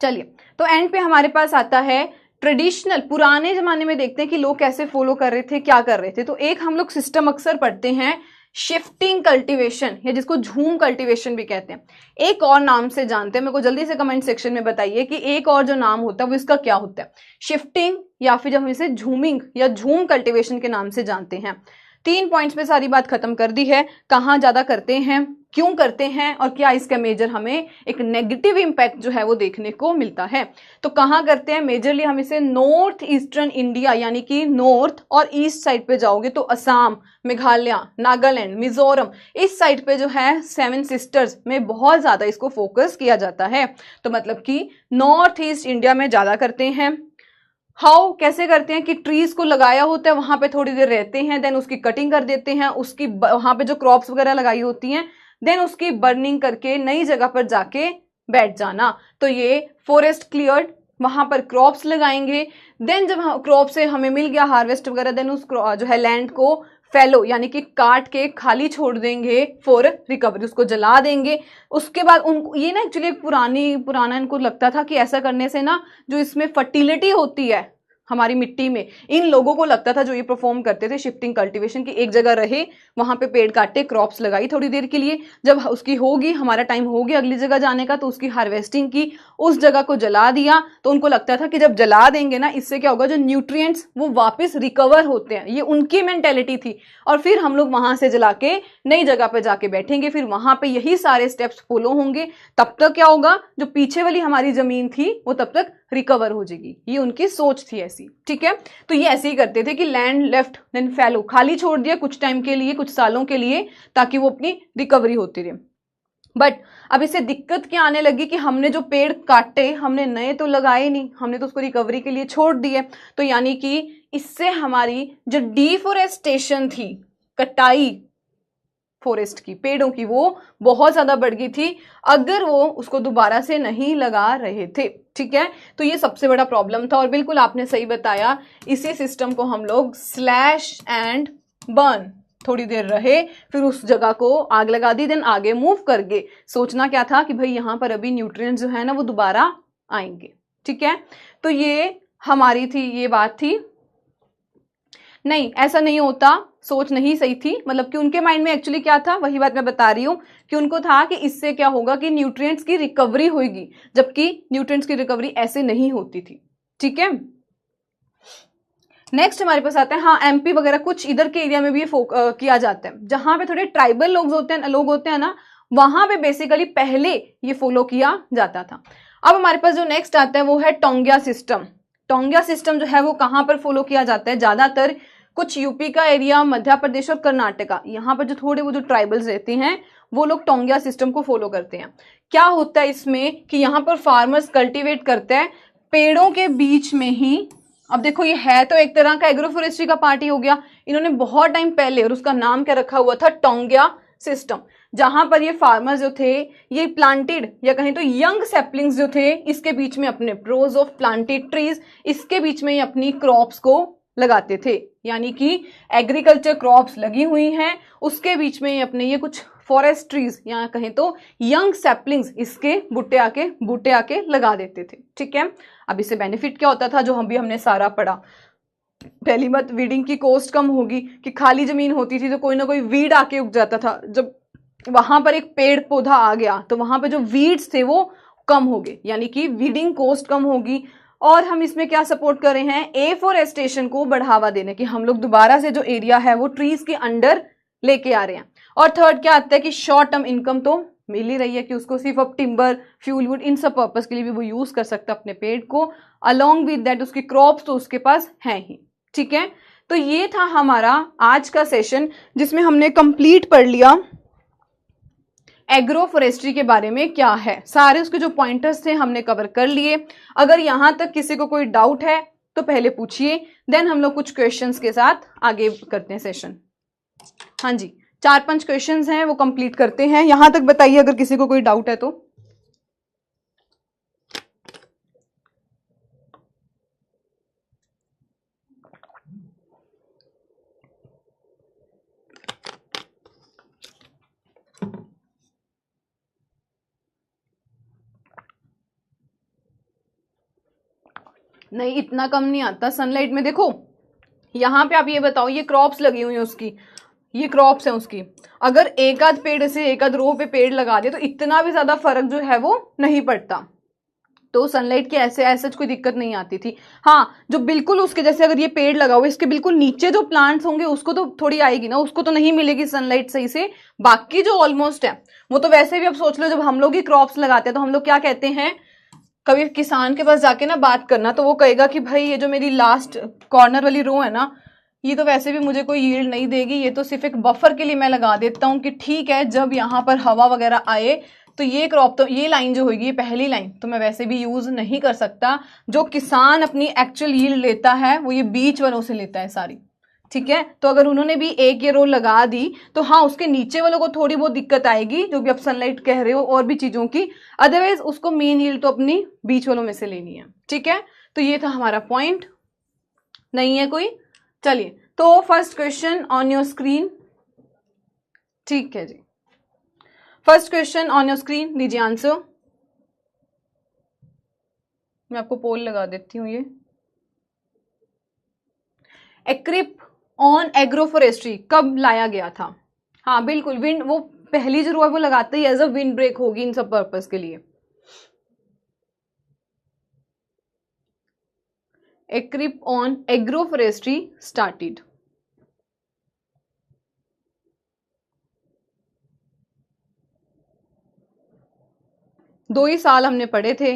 चलिए, तो एंड पे हमारे पास आता है ट्रेडिशनल, पुराने जमाने में देखते हैं कि लोग कैसे फॉलो कर रहे थे, क्या कर रहे थे। तो एक हम लोग सिस्टम अक्सर पढ़ते हैं शिफ्टिंग कल्टीवेशन, या जिसको झूम कल्टीवेशन भी कहते हैं। एक और नाम से जानते हैं, मेरे को जल्दी से कमेंट सेक्शन में बताइए कि एक और जो नाम होता है वो इसका क्या होता है, शिफ्टिंग या फिर जब हम इसे झूमिंग या झूम कल्टीवेशन के नाम से जानते हैं। 3 पॉइंट्स में सारी बात खत्म कर दी है। कहाँ ज्यादा करते हैं, क्यों करते हैं, और क्या इसका मेजर हमें एक नेगेटिव इंपैक्ट जो है वो देखने को मिलता है। तो कहाँ करते हैं, मेजरली हम इसे नॉर्थ ईस्टर्न इंडिया, यानी कि नॉर्थ और ईस्ट साइड पे जाओगे तो असम, मेघालय, नागालैंड, मिजोरम, इस साइड पे जो है 7 सिस्टर्स में बहुत ज्यादा इसको फोकस किया जाता है। तो मतलब कि नॉर्थ ईस्ट इंडिया में ज्यादा करते हैं। हाउ, कैसे करते हैं कि ट्रीज को लगाया होता है, वहां पे थोड़ी देर रहते हैं, देन उसकी कटिंग कर देते हैं, उसकी वहां पे जो क्रॉप्स वगैरह लगाई होती हैं, देन उसकी बर्निंग करके नई जगह पर जाके बैठ जाना। तो ये फॉरेस्ट क्लियर्ड, वहां पर क्रॉप्स लगाएंगे, देन जब क्रॉप से हमें मिल गया हार्वेस्ट वगैरह, देन उस जो है लैंड को फैलो यानी कि काट के खाली छोड़ देंगे फॉर रिकवरी, उसको जला देंगे। उसके बाद उनको ये ना एक्चुअली पुराना इनको लगता था कि ऐसा करने से ना जो इसमें फर्टिलिटी होती है हमारी मिट्टी में, इन लोगों को लगता था जो ये परफॉर्म करते थे शिफ्टिंग कल्टीवेशन की, एक जगह रहे, वहां पे पेड़ काटे, क्रॉप्स लगाई थोड़ी देर के लिए, जब उसकी होगी, हमारा टाइम हो गया अगली जगह जाने का, तो उसकी हार्वेस्टिंग की, उस जगह को जला दिया। तो उनको लगता था कि जब जला देंगे ना, इससे क्या होगा, जो न्यूट्रिएंट्स वो वापस रिकवर होते हैं, ये उनकी मेंटेलिटी थी। और फिर हम लोग वहां से जला के नई जगह पे जाके बैठेंगे, फिर वहां पे यही सारे स्टेप्स फॉलो होंगे। तब तक क्या होगा, जो पीछे वाली हमारी जमीन थी वो तब तक रिकवर हो जाएगी। ये उनकी सोच थी ऐसी, ठीक है। तो ये ऐसे ही करते थे कि लैंड लेफ्ट देन फैलो, खाली छोड़ दिया कुछ टाइम के लिए, कुछ सालों के लिए, ताकि वो अपनी रिकवरी होती रहे। बट अब इससे दिक्कत क्या आने लगी कि हमने जो पेड़ काटे, हमने नए तो लगाए नहीं, हमने तो उसको रिकवरी के लिए छोड़ दिए। तो यानी कि इससे हमारी जो डिफोरेस्टेशन थी, कटाई फॉरेस्ट की, पेड़ों की, वो बहुत ज्यादा बढ़ गई थी अगर वो उसको दोबारा से नहीं लगा रहे थे, ठीक है। तो ये सबसे बड़ा प्रॉब्लम था। और बिल्कुल आपने सही बताया, इसी सिस्टम को हम लोग स्लैश एंड बर्न, थोड़ी देर रहे फिर उस जगह को आग लगा दी, देन आगे मूव कर गए। सोचना क्या था कि भाई यहां पर अभी न्यूट्रिएंट्स जो है ना वो दोबारा आएंगे, ठीक है। तो ये हमारी थी, ये बात थी। नहीं, ऐसा नहीं होता, सोच नहीं सही थी। मतलब कि उनके माइंड में एक्चुअली क्या था, वही बात मैं बता रही हूं कि उनको था कि इससे क्या होगा कि न्यूट्रिएंट्स की रिकवरी होगी, जबकि न्यूट्रिएंट्स की रिकवरी ऐसे नहीं होती थी, ठीक है। नेक्स्ट हमारे पास आता है, हाँ एमपी वगैरह कुछ इधर के एरिया में भी ये किया जाता है, जहां पे थोड़े ट्राइबल लोग होते हैं ना, वहां पे बेसिकली पहले ये फॉलो किया जाता था। अब हमारे पास जो नेक्स्ट आता है वो है टोंगिया सिस्टम। टोंगिया सिस्टम जो है वो कहां पर फॉलो किया जाता है, ज्यादातर कुछ यूपी का एरिया, मध्य प्रदेश और कर्नाटका, यहाँ पर जो थोड़े वो जो ट्राइबल्स रहते हैं वो लोग टोंगिया सिस्टम को फॉलो करते हैं। क्या होता है इसमें कि यहाँ पर फार्मर्स कल्टीवेट करते हैं पेड़ों के बीच में ही। अब देखो ये है तो एक तरह का एग्रोफोरेस्ट्री का पार्ट ही हो गया, इन्होंने बहुत टाइम पहले, और उसका नाम क्या रखा हुआ था, टोंगिया सिस्टम, जहां पर ये फार्मर्स जो थे ये प्लांटेड या कहीं तो यंग सेपलिंग्स जो थे इसके बीच में अपने रोज ऑफ प्लांटेड ट्रीज, इसके बीच में अपनी क्रॉप्स को लगाते थे, यानी कि एग्रीकल्चर क्रॉप्स लगी हुई हैं उसके बीच में अपने ये कुछ फॉरेस्ट ट्रीज या कहें तो यंग सैपलिंग्स इसके बूटे आके लगा देते थे। ठीक है, अब इससे बेनिफिट क्या होता था जो हमने सारा पढ़ा। पहली बात, वीडिंग की कॉस्ट कम होगी कि खाली जमीन होती थी तो कोई ना कोई वीड आके उग जाता था, जब वहां पर एक पेड़ पौधा आ गया तो वहां पर जो वीड्स थे वो कम हो गए, यानी कि वीडिंग कॉस्ट कम होगी। और हम इसमें क्या सपोर्ट कर रहे हैं, एफोरेस्टेशन को बढ़ावा देने की, हम लोग दोबारा से जो एरिया है वो ट्रीज के अंडर लेके आ रहे हैं। और थर्ड क्या आता है कि शॉर्ट टर्म इनकम तो मिल ही रही है कि उसको सिर्फ अब टिम्बर, फ्यूल वुड, इन सब पर्पस के लिए भी वो यूज कर सकता है अपने पेड़ को, अलोंग विद दैट उसकी क्रॉप्स तो उसके पास है ही। ठीक है, तो ये था हमारा आज का सेशन जिसमें हमने कंप्लीट पढ़ लिया एग्रो फॉरेस्ट्री के बारे में क्या है, सारे उसके जो पॉइंटर्स थे हमने कवर कर लिए। अगर यहां तक किसी को कोई डाउट है तो पहले पूछिए, देन हम लोग कुछ क्वेश्चंस के साथ आगे करते हैं सेशन। हाँ जी, 4-5 क्वेश्चंस हैं वो कंप्लीट करते हैं, यहां तक बताइए अगर किसी को कोई डाउट है तो। नहीं, इतना कम नहीं आता सनलाइट में। देखो यहाँ पे आप ये बताओ, ये क्रॉप्स लगी हुई है उसकी, ये क्रॉप्स है उसकी, अगर एक आध पेड़ से एक आध रो पे पेड़ लगा दे तो इतना भी ज्यादा फर्क जो है वो नहीं पड़ता, तो सनलाइट की ऐसे कोई दिक्कत नहीं आती थी। हाँ, जो बिल्कुल उसके जैसे अगर ये पेड़ लगा हुआ है इसके बिल्कुल नीचे जो प्लांट्स होंगे उसको तो थोड़ी आएगी ना, उसको तो नहीं मिलेगी सनलाइट सही से, बाकी जो ऑलमोस्ट है वो तो वैसे भी। अब सोच लो जब हम लोग ही क्रॉप्स लगाते हैं तो हम लोग क्या कहते हैं, कभी किसान के पास जाके ना बात करना तो वो कहेगा कि भाई ये जो मेरी लास्ट कॉर्नर वाली रो है ना, ये तो वैसे भी मुझे कोई यील्ड नहीं देगी, ये तो सिर्फ एक बफर के लिए मैं लगा देता हूँ कि ठीक है जब यहाँ पर हवा वगैरह आए तो ये क्रॉप, तो ये लाइन जो होगी, ये पहली लाइन तो मैं वैसे भी यूज नहीं कर सकता। जो किसान अपनी एक्चुअल यील्ड लेता है वो ये बीच वालों से लेता है सारी। ठीक है, तो अगर उन्होंने भी एक ये रो लगा दी तो हाँ उसके नीचे वालों को थोड़ी बहुत दिक्कत आएगी, जो भी आप सनलाइट कह रहे हो और भी चीजों की, अदरवाइज उसको मेन यील्ड तो अपनी बीच वालों में से लेनी है। ठीक है, तो ये था हमारा पॉइंट। नहीं है कोई, चलिए तो first question on your screen. ठीक है जी, first question on your screen, दीजिए आंसर। मैं आपको पोल लगा देती हूँ। ये एक्रिप ऑन एग्रोफोरेस्ट्री कब लाया गया था? हाँ बिल्कुल, विंड, वो पहली जो रो है वो लगाते ही एज अ विंड ब्रेक होगी इन सब पर्पस के लिए। एक्रिप ऑन एग्रोफोरेस्ट्री स्टार्टेड। दो ही साल हमने पढ़े थे।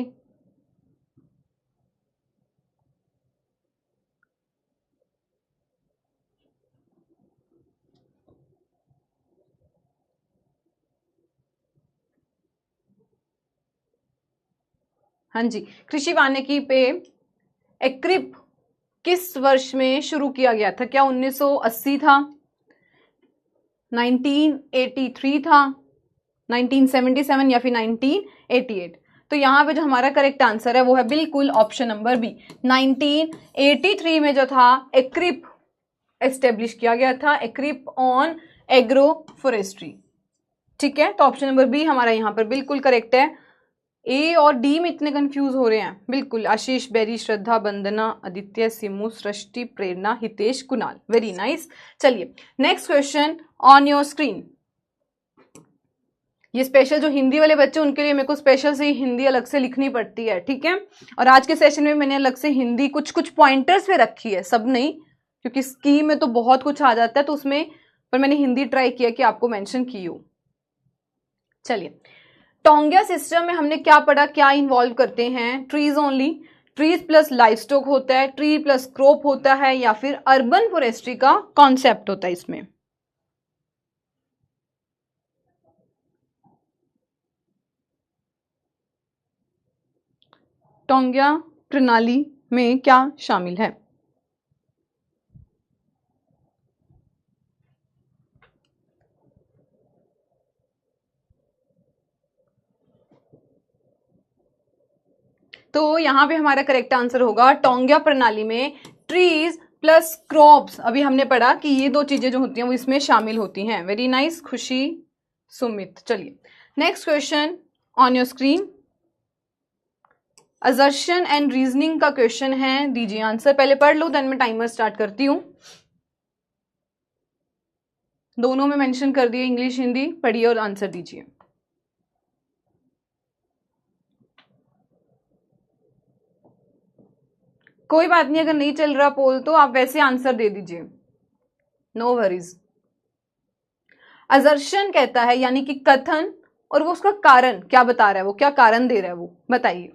हाँ जी, कृषि वानिकी पे एक्रिप किस वर्ष में शुरू किया गया था? क्या 1980 था, 1983 था, 1977 या फिर 1988? तो यहाँ पे जो हमारा करेक्ट आंसर है वो है बिल्कुल ऑप्शन नंबर बी, 1983 में जो था एक्रिप एस्टेब्लिश किया गया था, एक्रिप ऑन एग्रो फॉरेस्ट्री। ठीक है, तो ऑप्शन नंबर बी हमारा यहाँ पर बिल्कुल करेक्ट है। ए और डी में इतने कंफ्यूज हो रहे हैं, बिल्कुल। आशीष, बेरी, श्रद्धा, वंदना, आदित्य, सिमू, सृष्टि, प्रेरणा, हितेश, कुणाल, वेरी नाइस। चलिए next question on your screen. ये स्पेशल जो हिंदी वाले बच्चे उनके लिए मेरे को स्पेशल से हिंदी अलग से लिखनी पड़ती है, ठीक है। और आज के सेशन में मैंने अलग से हिंदी कुछ कुछ पॉइंटर्स पे रखी है, सब नहीं, क्योंकि स्कीम में तो बहुत कुछ आ जाता है तो उसमें, पर मैंने हिंदी ट्राई किया कि आपको मेंशन की हो। चलिए, टोंगिया सिस्टम में हमने क्या पढ़ा, क्या इन्वॉल्व करते हैं, trees only, trees plus life stock होता है, ट्री प्लस क्रॉप होता है, या फिर अर्बन फॉरेस्ट्री का कॉन्सेप्ट होता है इसमें। टोंगिया प्रणाली में क्या शामिल है? तो यहां पे हमारा करेक्ट आंसर होगा टोंगिया प्रणाली में ट्रीज प्लस क्रॉप्स, अभी हमने पढ़ा कि ये दो चीजें जो होती हैं वो इसमें शामिल होती हैं। वेरी नाइस खुशी, सुमित। चलिए next question on your screen, assertion and reasoning का क्वेश्चन है, दीजिए आंसर। पहले पढ़ लो, देन मैं टाइमर स्टार्ट करती हूं। दोनों में मेंशन कर दिए, इंग्लिश हिंदी, पढ़िए और आंसर दीजिए। कोई बात नहीं, अगर नहीं चल रहा पोल तो आप वैसे आंसर दे दीजिए, नो वरीज। असर्शन कहता है यानी कि कथन, और वो उसका कारण क्या बता रहा है, वो क्या कारण दे रहा है, वो बताइए।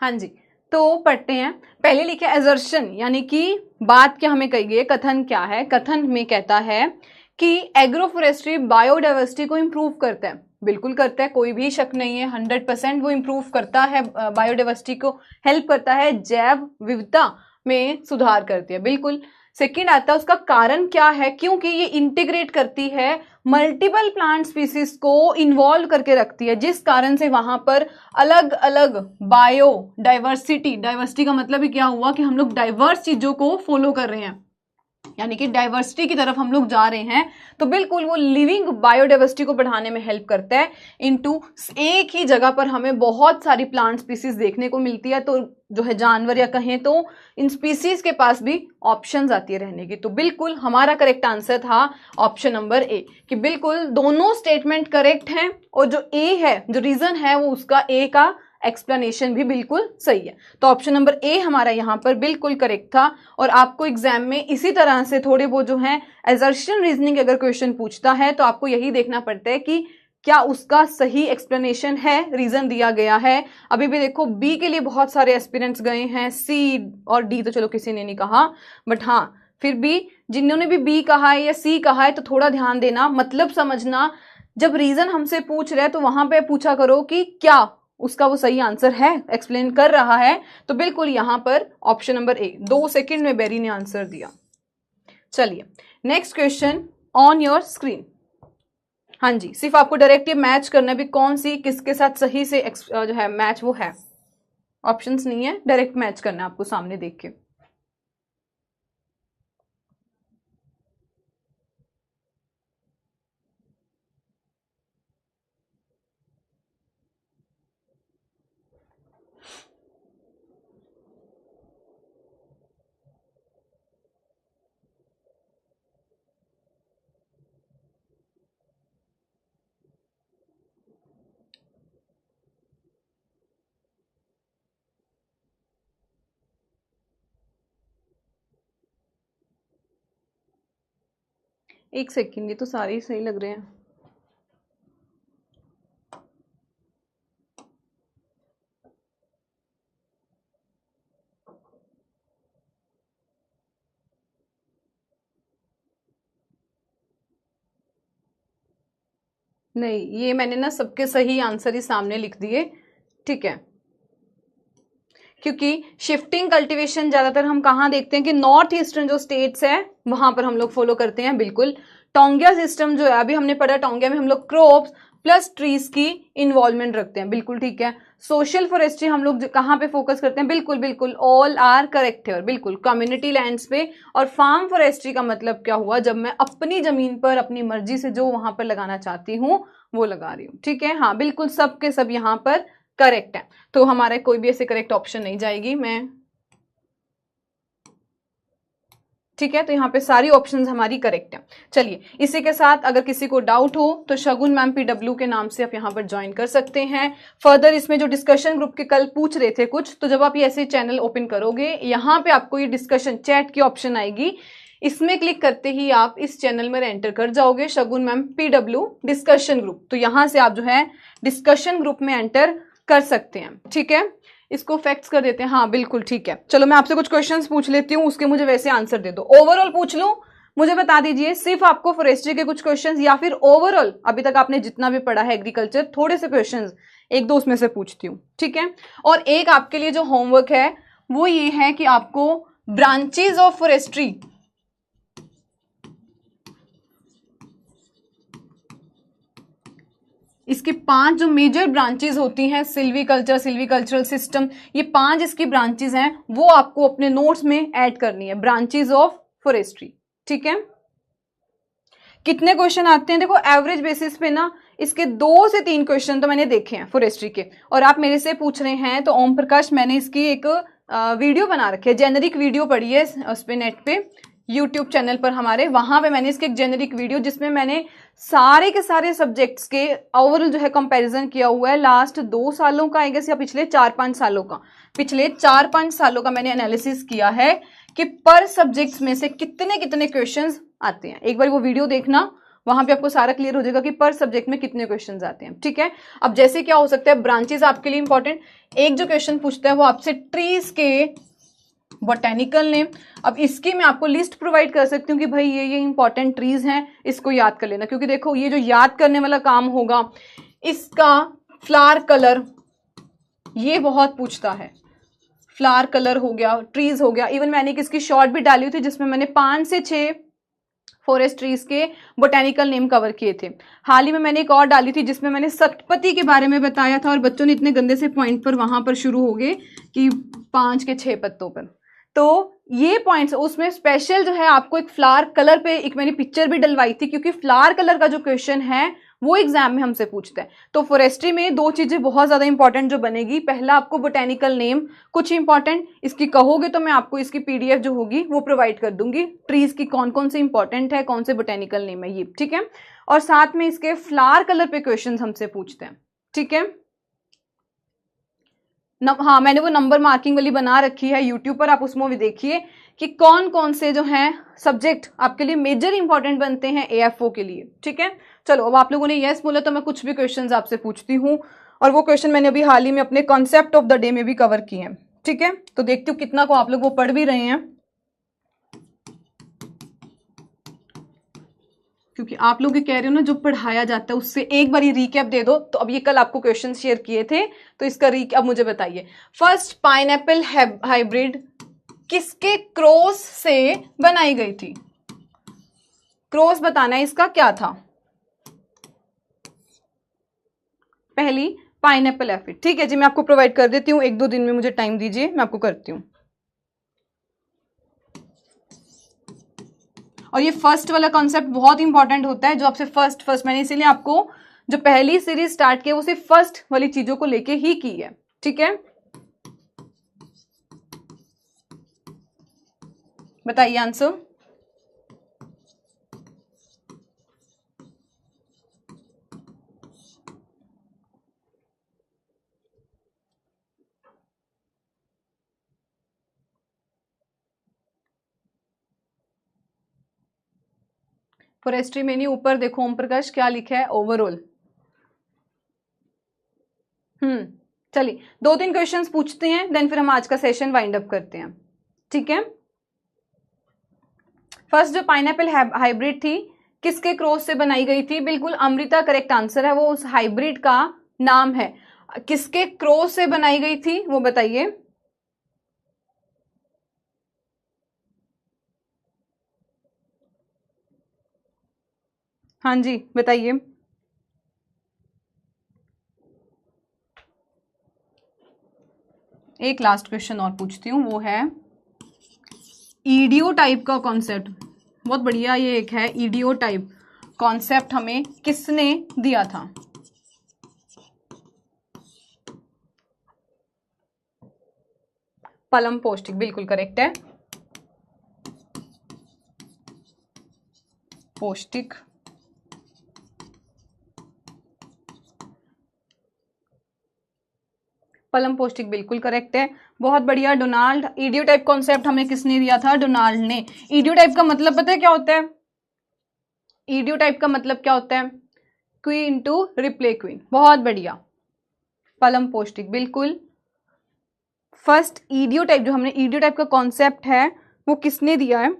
हाँ जी, तो पढ़ते हैं। पहले लिखे एजर्शन यानी कि बात क्या हमें कही गई है, कथन क्या है। कथन में कहता है कि एग्रोफोरेस्ट्री बायोडाइवर्सिटी को इंप्रूव करता है, बिल्कुल करता है, कोई भी शक नहीं है, 100% वो इंप्रूव करता है, बायोडाइवर्सिटी को हेल्प करता है, जैव विविधता में सुधार करती है, बिल्कुल। सेकंड आता है उसका कारण क्या है, क्योंकि ये इंटीग्रेट करती है, मल्टीपल प्लांट स्पीसीज को इन्वॉल्व करके रखती है, जिस कारण से वहां पर अलग अलग बायो डाइवर्सिटी, डाइवर्सिटी का मतलब ही क्या हुआ कि हम लोग डाइवर्स चीजों को फॉलो कर रहे हैं, यानी कि डाइवर्सिटी की तरफ हम लोग जा रहे हैं। तो बिल्कुल वो लिविंग बायोडाइवर्सिटी को बढ़ाने में हेल्प करता है। इनटू एक ही जगह पर हमें बहुत सारी प्लांट स्पीसीज देखने को मिलती है, तो जो है जानवर या कहें तो इन स्पीसीज के पास भी ऑप्शंस आती है रहने की। तो बिल्कुल हमारा करेक्ट आंसर था ऑप्शन नंबर ए, कि बिल्कुल दोनों स्टेटमेंट करेक्ट हैं, और जो ए है, जो रीजन है, वो उसका ए का एक्सप्लेनेशन भी बिल्कुल सही है। तो ऑप्शन नंबर ए हमारा यहां पर बिल्कुल करेक्ट था। और आपको एग्जाम में इसी तरह से थोड़े वो जो है असर्शन रीजनिंग अगर क्वेश्चन पूछता है तो आपको यही देखना पड़ता है कि क्या उसका सही एक्सप्लेनेशन है, रीजन दिया गया है। अभी भी देखो बी के लिए बहुत सारे एस्पिरेंट्स गए हैं, सी और डी तो चलो किसी ने नहीं कहा, बट हाँ फिर भी जिन्होंने भी बी कहा है या सी कहा है तो थोड़ा ध्यान देना, मतलब समझना। जब रीजन हमसे पूछ रहे हैं तो वहां पे पूछा करो कि क्या उसका वो सही आंसर है, एक्सप्लेन कर रहा है। तो बिल्कुल यहां पर ऑप्शन नंबर ए, 2 सेकंड में बेरी ने आंसर दिया। चलिए next question on your screen. हाँ जी, सिर्फ आपको डायरेक्ट ये मैच करना भी कौन सी किसके साथ सही से जो है मैच वो है, ऑप्शंस नहीं है, डायरेक्ट मैच करना आपको सामने देख के। एक सेकंड, ये तो सारे ही सही लग रहे हैं। नहीं, ये मैंने ना सबके सही आंसर ही सामने लिख दिए, ठीक है। क्योंकि शिफ्टिंग कल्टीवेशन ज्यादातर हम कहाँ देखते हैं कि नॉर्थ ईस्टर्न जो स्टेट्स है वहां पर हम लोग फॉलो करते हैं, बिल्कुल। टोंगिया सिस्टम जो है, अभी हमने पढ़ा टोंगिया में हम लोग क्रॉप्स प्लस ट्रीज की इन्वॉल्वमेंट रखते हैं, बिल्कुल ठीक है। सोशल फॉरेस्ट्री हम लोग कहाँ पे फोकस करते हैं, बिल्कुल बिल्कुल ऑल आर करेक्ट है, बिल्कुल कम्युनिटी लैंड्स पे। और फार्म फॉरेस्ट्री का मतलब क्या हुआ, जब मैं अपनी जमीन पर अपनी मर्जी से जो वहां पर लगाना चाहती हूँ वो लगा रही हूँ, ठीक है। हाँ बिल्कुल सब के सब यहाँ पर करेक्ट है, तो हमारे कोई भी ऐसे करेक्ट ऑप्शन नहीं जाएगी मैं, ठीक है। तो यहाँ पे सारी ऑप्शंस हमारी करेक्ट है। चलिए इसी के साथ अगर किसी को डाउट हो तो शगुन मैम PW के नाम से आप यहाँ पर ज्वाइन कर सकते हैं। फर्दर इसमें जो डिस्कशन ग्रुप के कल पूछ रहे थे कुछ, तो जब आप ये ऐसे चैनल ओपन करोगे यहाँ पे आपको ये डिस्कशन चैट की ऑप्शन आएगी, इसमें क्लिक करते ही आप इस चैनल में एंटर कर जाओगे शगुन मैम PW डिस्कशन ग्रुप, तो यहाँ से आप जो है डिस्कशन ग्रुप में एंटर कर सकते हैं, ठीक है। इसको फैक्ट्स कर देते हैं, हाँ बिल्कुल ठीक है। चलो मैं आपसे कुछ क्वेश्चंस पूछ लेती हूँ, उसके मुझे वैसे आंसर दे दो। ओवरऑल पूछ लूं, मुझे बता दीजिए सिर्फ आपको फॉरेस्ट्री के कुछ क्वेश्चंस, या फिर ओवरऑल अभी तक आपने जितना भी पढ़ा है एग्रीकल्चर, थोड़े से क्वेश्चंस एक दो उसमें से पूछती हूँ, ठीक है। और एक आपके लिए जो होमवर्क है वो ये है कि आपको ब्रांचेज ऑफ फॉरेस्ट्री, इसकी 5 जो मेजर ब्रांचेस होती हैं, सिल्वीकल्चर, सिल्वीकल्चरल सिस्टम, ये 5 इसकी ब्रांचेस हैं, वो आपको अपने नोट्स में ऐड करनी है, ब्रांचेस ऑफ फॉरेस्ट्री, ठीक है। कितने क्वेश्चन आते हैं, देखो एवरेज बेसिस पे ना इसके 2 से 3 क्वेश्चन तो मैंने देखे हैं फॉरेस्ट्री के, और आप मेरे से पूछ रहे हैं तो ओम प्रकाश मैंने इसकी एक वीडियो बना रखी है, जेनरिक वीडियो पड़ी है उस पे नेट पे यूट्यूब चैनल पर हमारे, वहां पे मैंने इसके एक जेनरिक वीडियो जिसमें मैंने सारे के सारे सब्जेक्ट्स के ओवरऑल जो है कंपैरिजन किया हुआ है, लास्ट 2 सालों का आई गेस या पिछले 4-5 सालों का, पिछले 4-5 सालों का मैंने एनालिसिस किया है कि पर सब्जेक्ट्स में से कितने कितने क्वेश्चंस आते हैं। एक बार वो वीडियो देखना, वहां पे आपको सारा क्लियर हो जाएगा कि पर सब्जेक्ट में कितने क्वेश्चंस आते हैं, ठीक है। अब जैसे क्या हो सकता है, ब्रांचेस आपके लिए इंपॉर्टेंट, एक जो क्वेश्चन पूछता है वो आपसे ट्रीज के बोटेनिकल नेम, अब इसकी मैं आपको लिस्ट प्रोवाइड कर सकती हूँ कि भाई ये इंपॉर्टेंट ट्रीज हैं, इसको याद कर लेना, क्योंकि देखो ये जो याद करने वाला काम होगा, इसका फ्लावर कलर ये बहुत पूछता है, फ्लावर कलर हो गया, ट्रीज हो गया, इवन मैंने इसकी शॉर्ट भी डाली हुई थी जिसमें मैंने 5 से 6 फॉरेस्ट ट्रीज के बोटेनिकल नेम कवर किए थे। हाल ही में मैंने एक और डाली थी जिसमें मैंने सतपति के बारे में बताया था, और बच्चों ने इतने गंदे से पॉइंट पर वहां पर शुरू हो गए कि 5 के 6 पत्तों पर, तो ये पॉइंट्स उसमें स्पेशल जो है आपको एक फ्लावर कलर पे एक मैंने पिक्चर भी डलवाई थी, क्योंकि फ्लावर कलर का जो क्वेश्चन है वो एग्जाम में हमसे पूछता है। तो फॉरेस्ट्री में 2 चीजें बहुत ज्यादा इंपॉर्टेंट जो बनेगी, पहला आपको बोटेनिकल नेम कुछ इंपॉर्टेंट इसकी कहोगे तो मैं आपको इसकी PDF जो होगी वो प्रोवाइड कर दूंगी, ट्रीज की कौन कौन से इंपॉर्टेंट है, कौन से बोटेनिकल नेम है ये, ठीक है। और साथ में इसके फ्लावर कलर पे क्वेश्चन हमसे पूछते हैं, ठीक है। हाँ मैंने वो नंबर मार्किंग वाली बना रखी है यूट्यूब पर, आप उसमें भी देखिए कि कौन कौन से जो हैं सब्जेक्ट आपके लिए मेजर इंपॉर्टेंट बनते हैं AFO के लिए, ठीक है। चलो अब आप लोगों ने यस बोला तो मैं कुछ भी क्वेश्चंस आपसे पूछती हूँ, और वो क्वेश्चन मैंने अभी हाल ही में अपने कॉन्सेप्ट ऑफ द डे में भी कवर किए हैं, ठीक है। तो देखती हूँ कितना को आप लोग वो पढ़ भी रहे हैं, क्योंकि आप लोग ये कह रहे हो ना जो पढ़ाया जाता है उससे एक बार रिकैप दे दो, तो अब ये कल आपको क्वेश्चन शेयर किए थे तो इसका अब मुझे बताइए, फर्स्ट पाइनएप्पल हाइब्रिड किसके क्रॉस से बनाई गई थी, क्रॉस बताना है इसका क्या था, पहली पाइनएप्पल एफिड, ठीक है जी, मैं आपको प्रोवाइड कर देती हूँ, 1-2 दिन में मुझे टाइम दीजिए, मैं आपको करती हूँ। और ये फर्स्ट वाला कॉन्सेप्ट बहुत इंपॉर्टेंट होता है, जो आपसे फर्स्ट मैंने इसीलिए आपको जो पहली सीरीज स्टार्ट की वो सिर्फ फर्स्ट वाली चीजों को लेके ही की है, ठीक है। बताइए आंसर। फॉरेस्ट्री में नहीं, ऊपर देखो ओम प्रकाश क्या लिखा है, ओवरऑल। चलिए 2-3 क्वेश्चंस पूछते हैं, देन फिर हम आज का सेशन वाइंड अप करते हैं, ठीक है। फर्स्ट जो पाइनएप्पल हाइब्रिड थी किसके क्रॉस से बनाई गई थी, बिल्कुल अमृता करेक्ट आंसर है, वो उस हाइब्रिड का नाम है, किसके क्रॉस से बनाई गई थी वो बताइए। हाँ जी बताइए। एक लास्ट क्वेश्चन और पूछती हूँ, वो है ईडियो टाइप का कॉन्सेप्ट। बहुत बढ़िया, ये एक है ईडियो टाइप कॉन्सेप्ट, हमें किसने दिया था? पलम पोस्टिक, बिल्कुल करेक्ट है। पोस्टिक, पलम पोस्टिक बिल्कुल करेक्ट है। बहुत बढ़िया। डोनाल्ड, ईडियो टाइप कॉन्सेप्ट हमें किसने दिया था? डोनाल्ड ने। ईडियो टाइप का मतलब पता है क्या होता है? ईडियो टाइप का मतलब क्या होता है? Queen to replay queen. बहुत बढ़िया, पलम पोस्टिक बिल्कुल। फर्स्ट ईडियो टाइप, जो हमने ईडियो टाइप का कॉन्सेप्ट है वो किसने दिया है?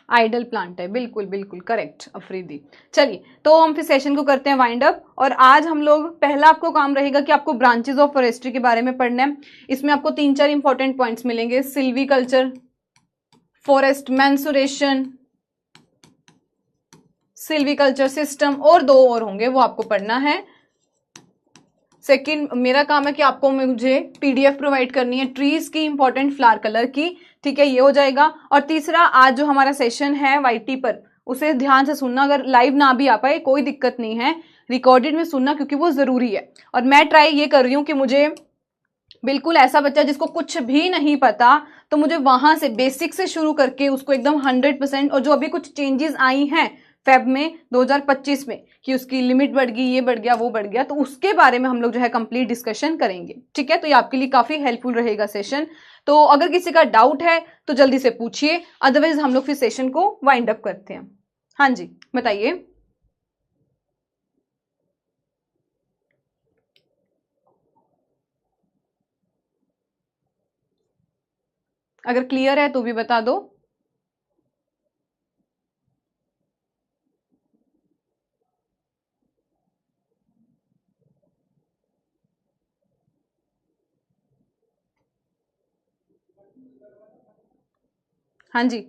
आइडल प्लांट है, बिल्कुल बिल्कुल करेक्ट अफरीदी। चलिए तो हम फिर सेशन को करते हैं वाइंड अप। और आज हम लोग, पहला आपको काम रहेगा कि आपको ब्रांचेस ऑफ फॉरेस्ट्री के बारे में पढ़ना है। इसमें आपको 3-4 इंपॉर्टेंट पॉइंट्स मिलेंगे। Silviculture, forest mensuration, silviculture system, और 2 और होंगे, वो आपको पढ़ना है। सेकंड मेरा काम है कि आपको मुझे पीडीएफ प्रोवाइड करनी है ट्रीज की, इंपॉर्टेंट फ्लावर कलर की, ठीक है, ये हो जाएगा। और तीसरा, आज जो हमारा सेशन है वाईटी पर, उसे ध्यान से सुनना। अगर लाइव ना भी आ पाए कोई दिक्कत नहीं है, रिकॉर्डेड में सुनना, क्योंकि वो जरूरी है। और मैं ट्राई ये कर रही हूँ कि मुझे बिल्कुल ऐसा बच्चा जिसको कुछ भी नहीं पता, तो मुझे वहां से बेसिक से शुरू करके उसको एकदम 100%, और जो अभी कुछ चेंजेस आई हैं फेब में 2025 में, कि उसकी लिमिट बढ़ गई, ये बढ़ गया, वो बढ़ गया, तो उसके बारे में हम लोग जो है कंप्लीट डिस्कशन करेंगे, ठीक है। तो ये आपके लिए काफी हेल्पफुल रहेगा सेशन। तो अगर किसी का डाउट है तो जल्दी से पूछिए, अदरवाइज हम लोग फिर सेशन को वाइंड अप करते हैं। हाँ जी बताइए। अगर क्लियर है तो भी बता दो। हाँ जी,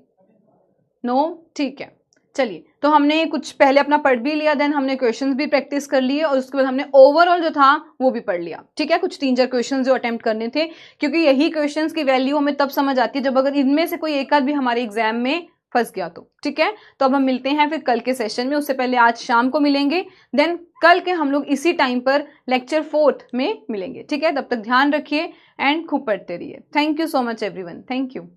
नो, ठीक है। चलिए तो हमने कुछ पहले अपना पढ़ भी लिया, देन हमने क्वेश्चंस भी प्रैक्टिस कर लिए, और उसके बाद हमने ओवरऑल जो था वो भी पढ़ लिया, ठीक है। कुछ 3-4 क्वेश्चंस जो अटेम्प्ट करने थे, क्योंकि यही क्वेश्चंस की वैल्यू हमें तब समझ आती है जब अगर इनमें से कोई एक आध भी हमारे एग्जाम में फंस गया तो, ठीक है। तो अब हम मिलते हैं फिर कल के सेशन में, उससे पहले आज शाम को मिलेंगे, देन कल के हम लोग इसी टाइम पर लेक्चर 4 में मिलेंगे, ठीक है। तब तक ध्यान रखिए एंड खूब पढ़ते रहिए। Thank you so much everyone, thank you.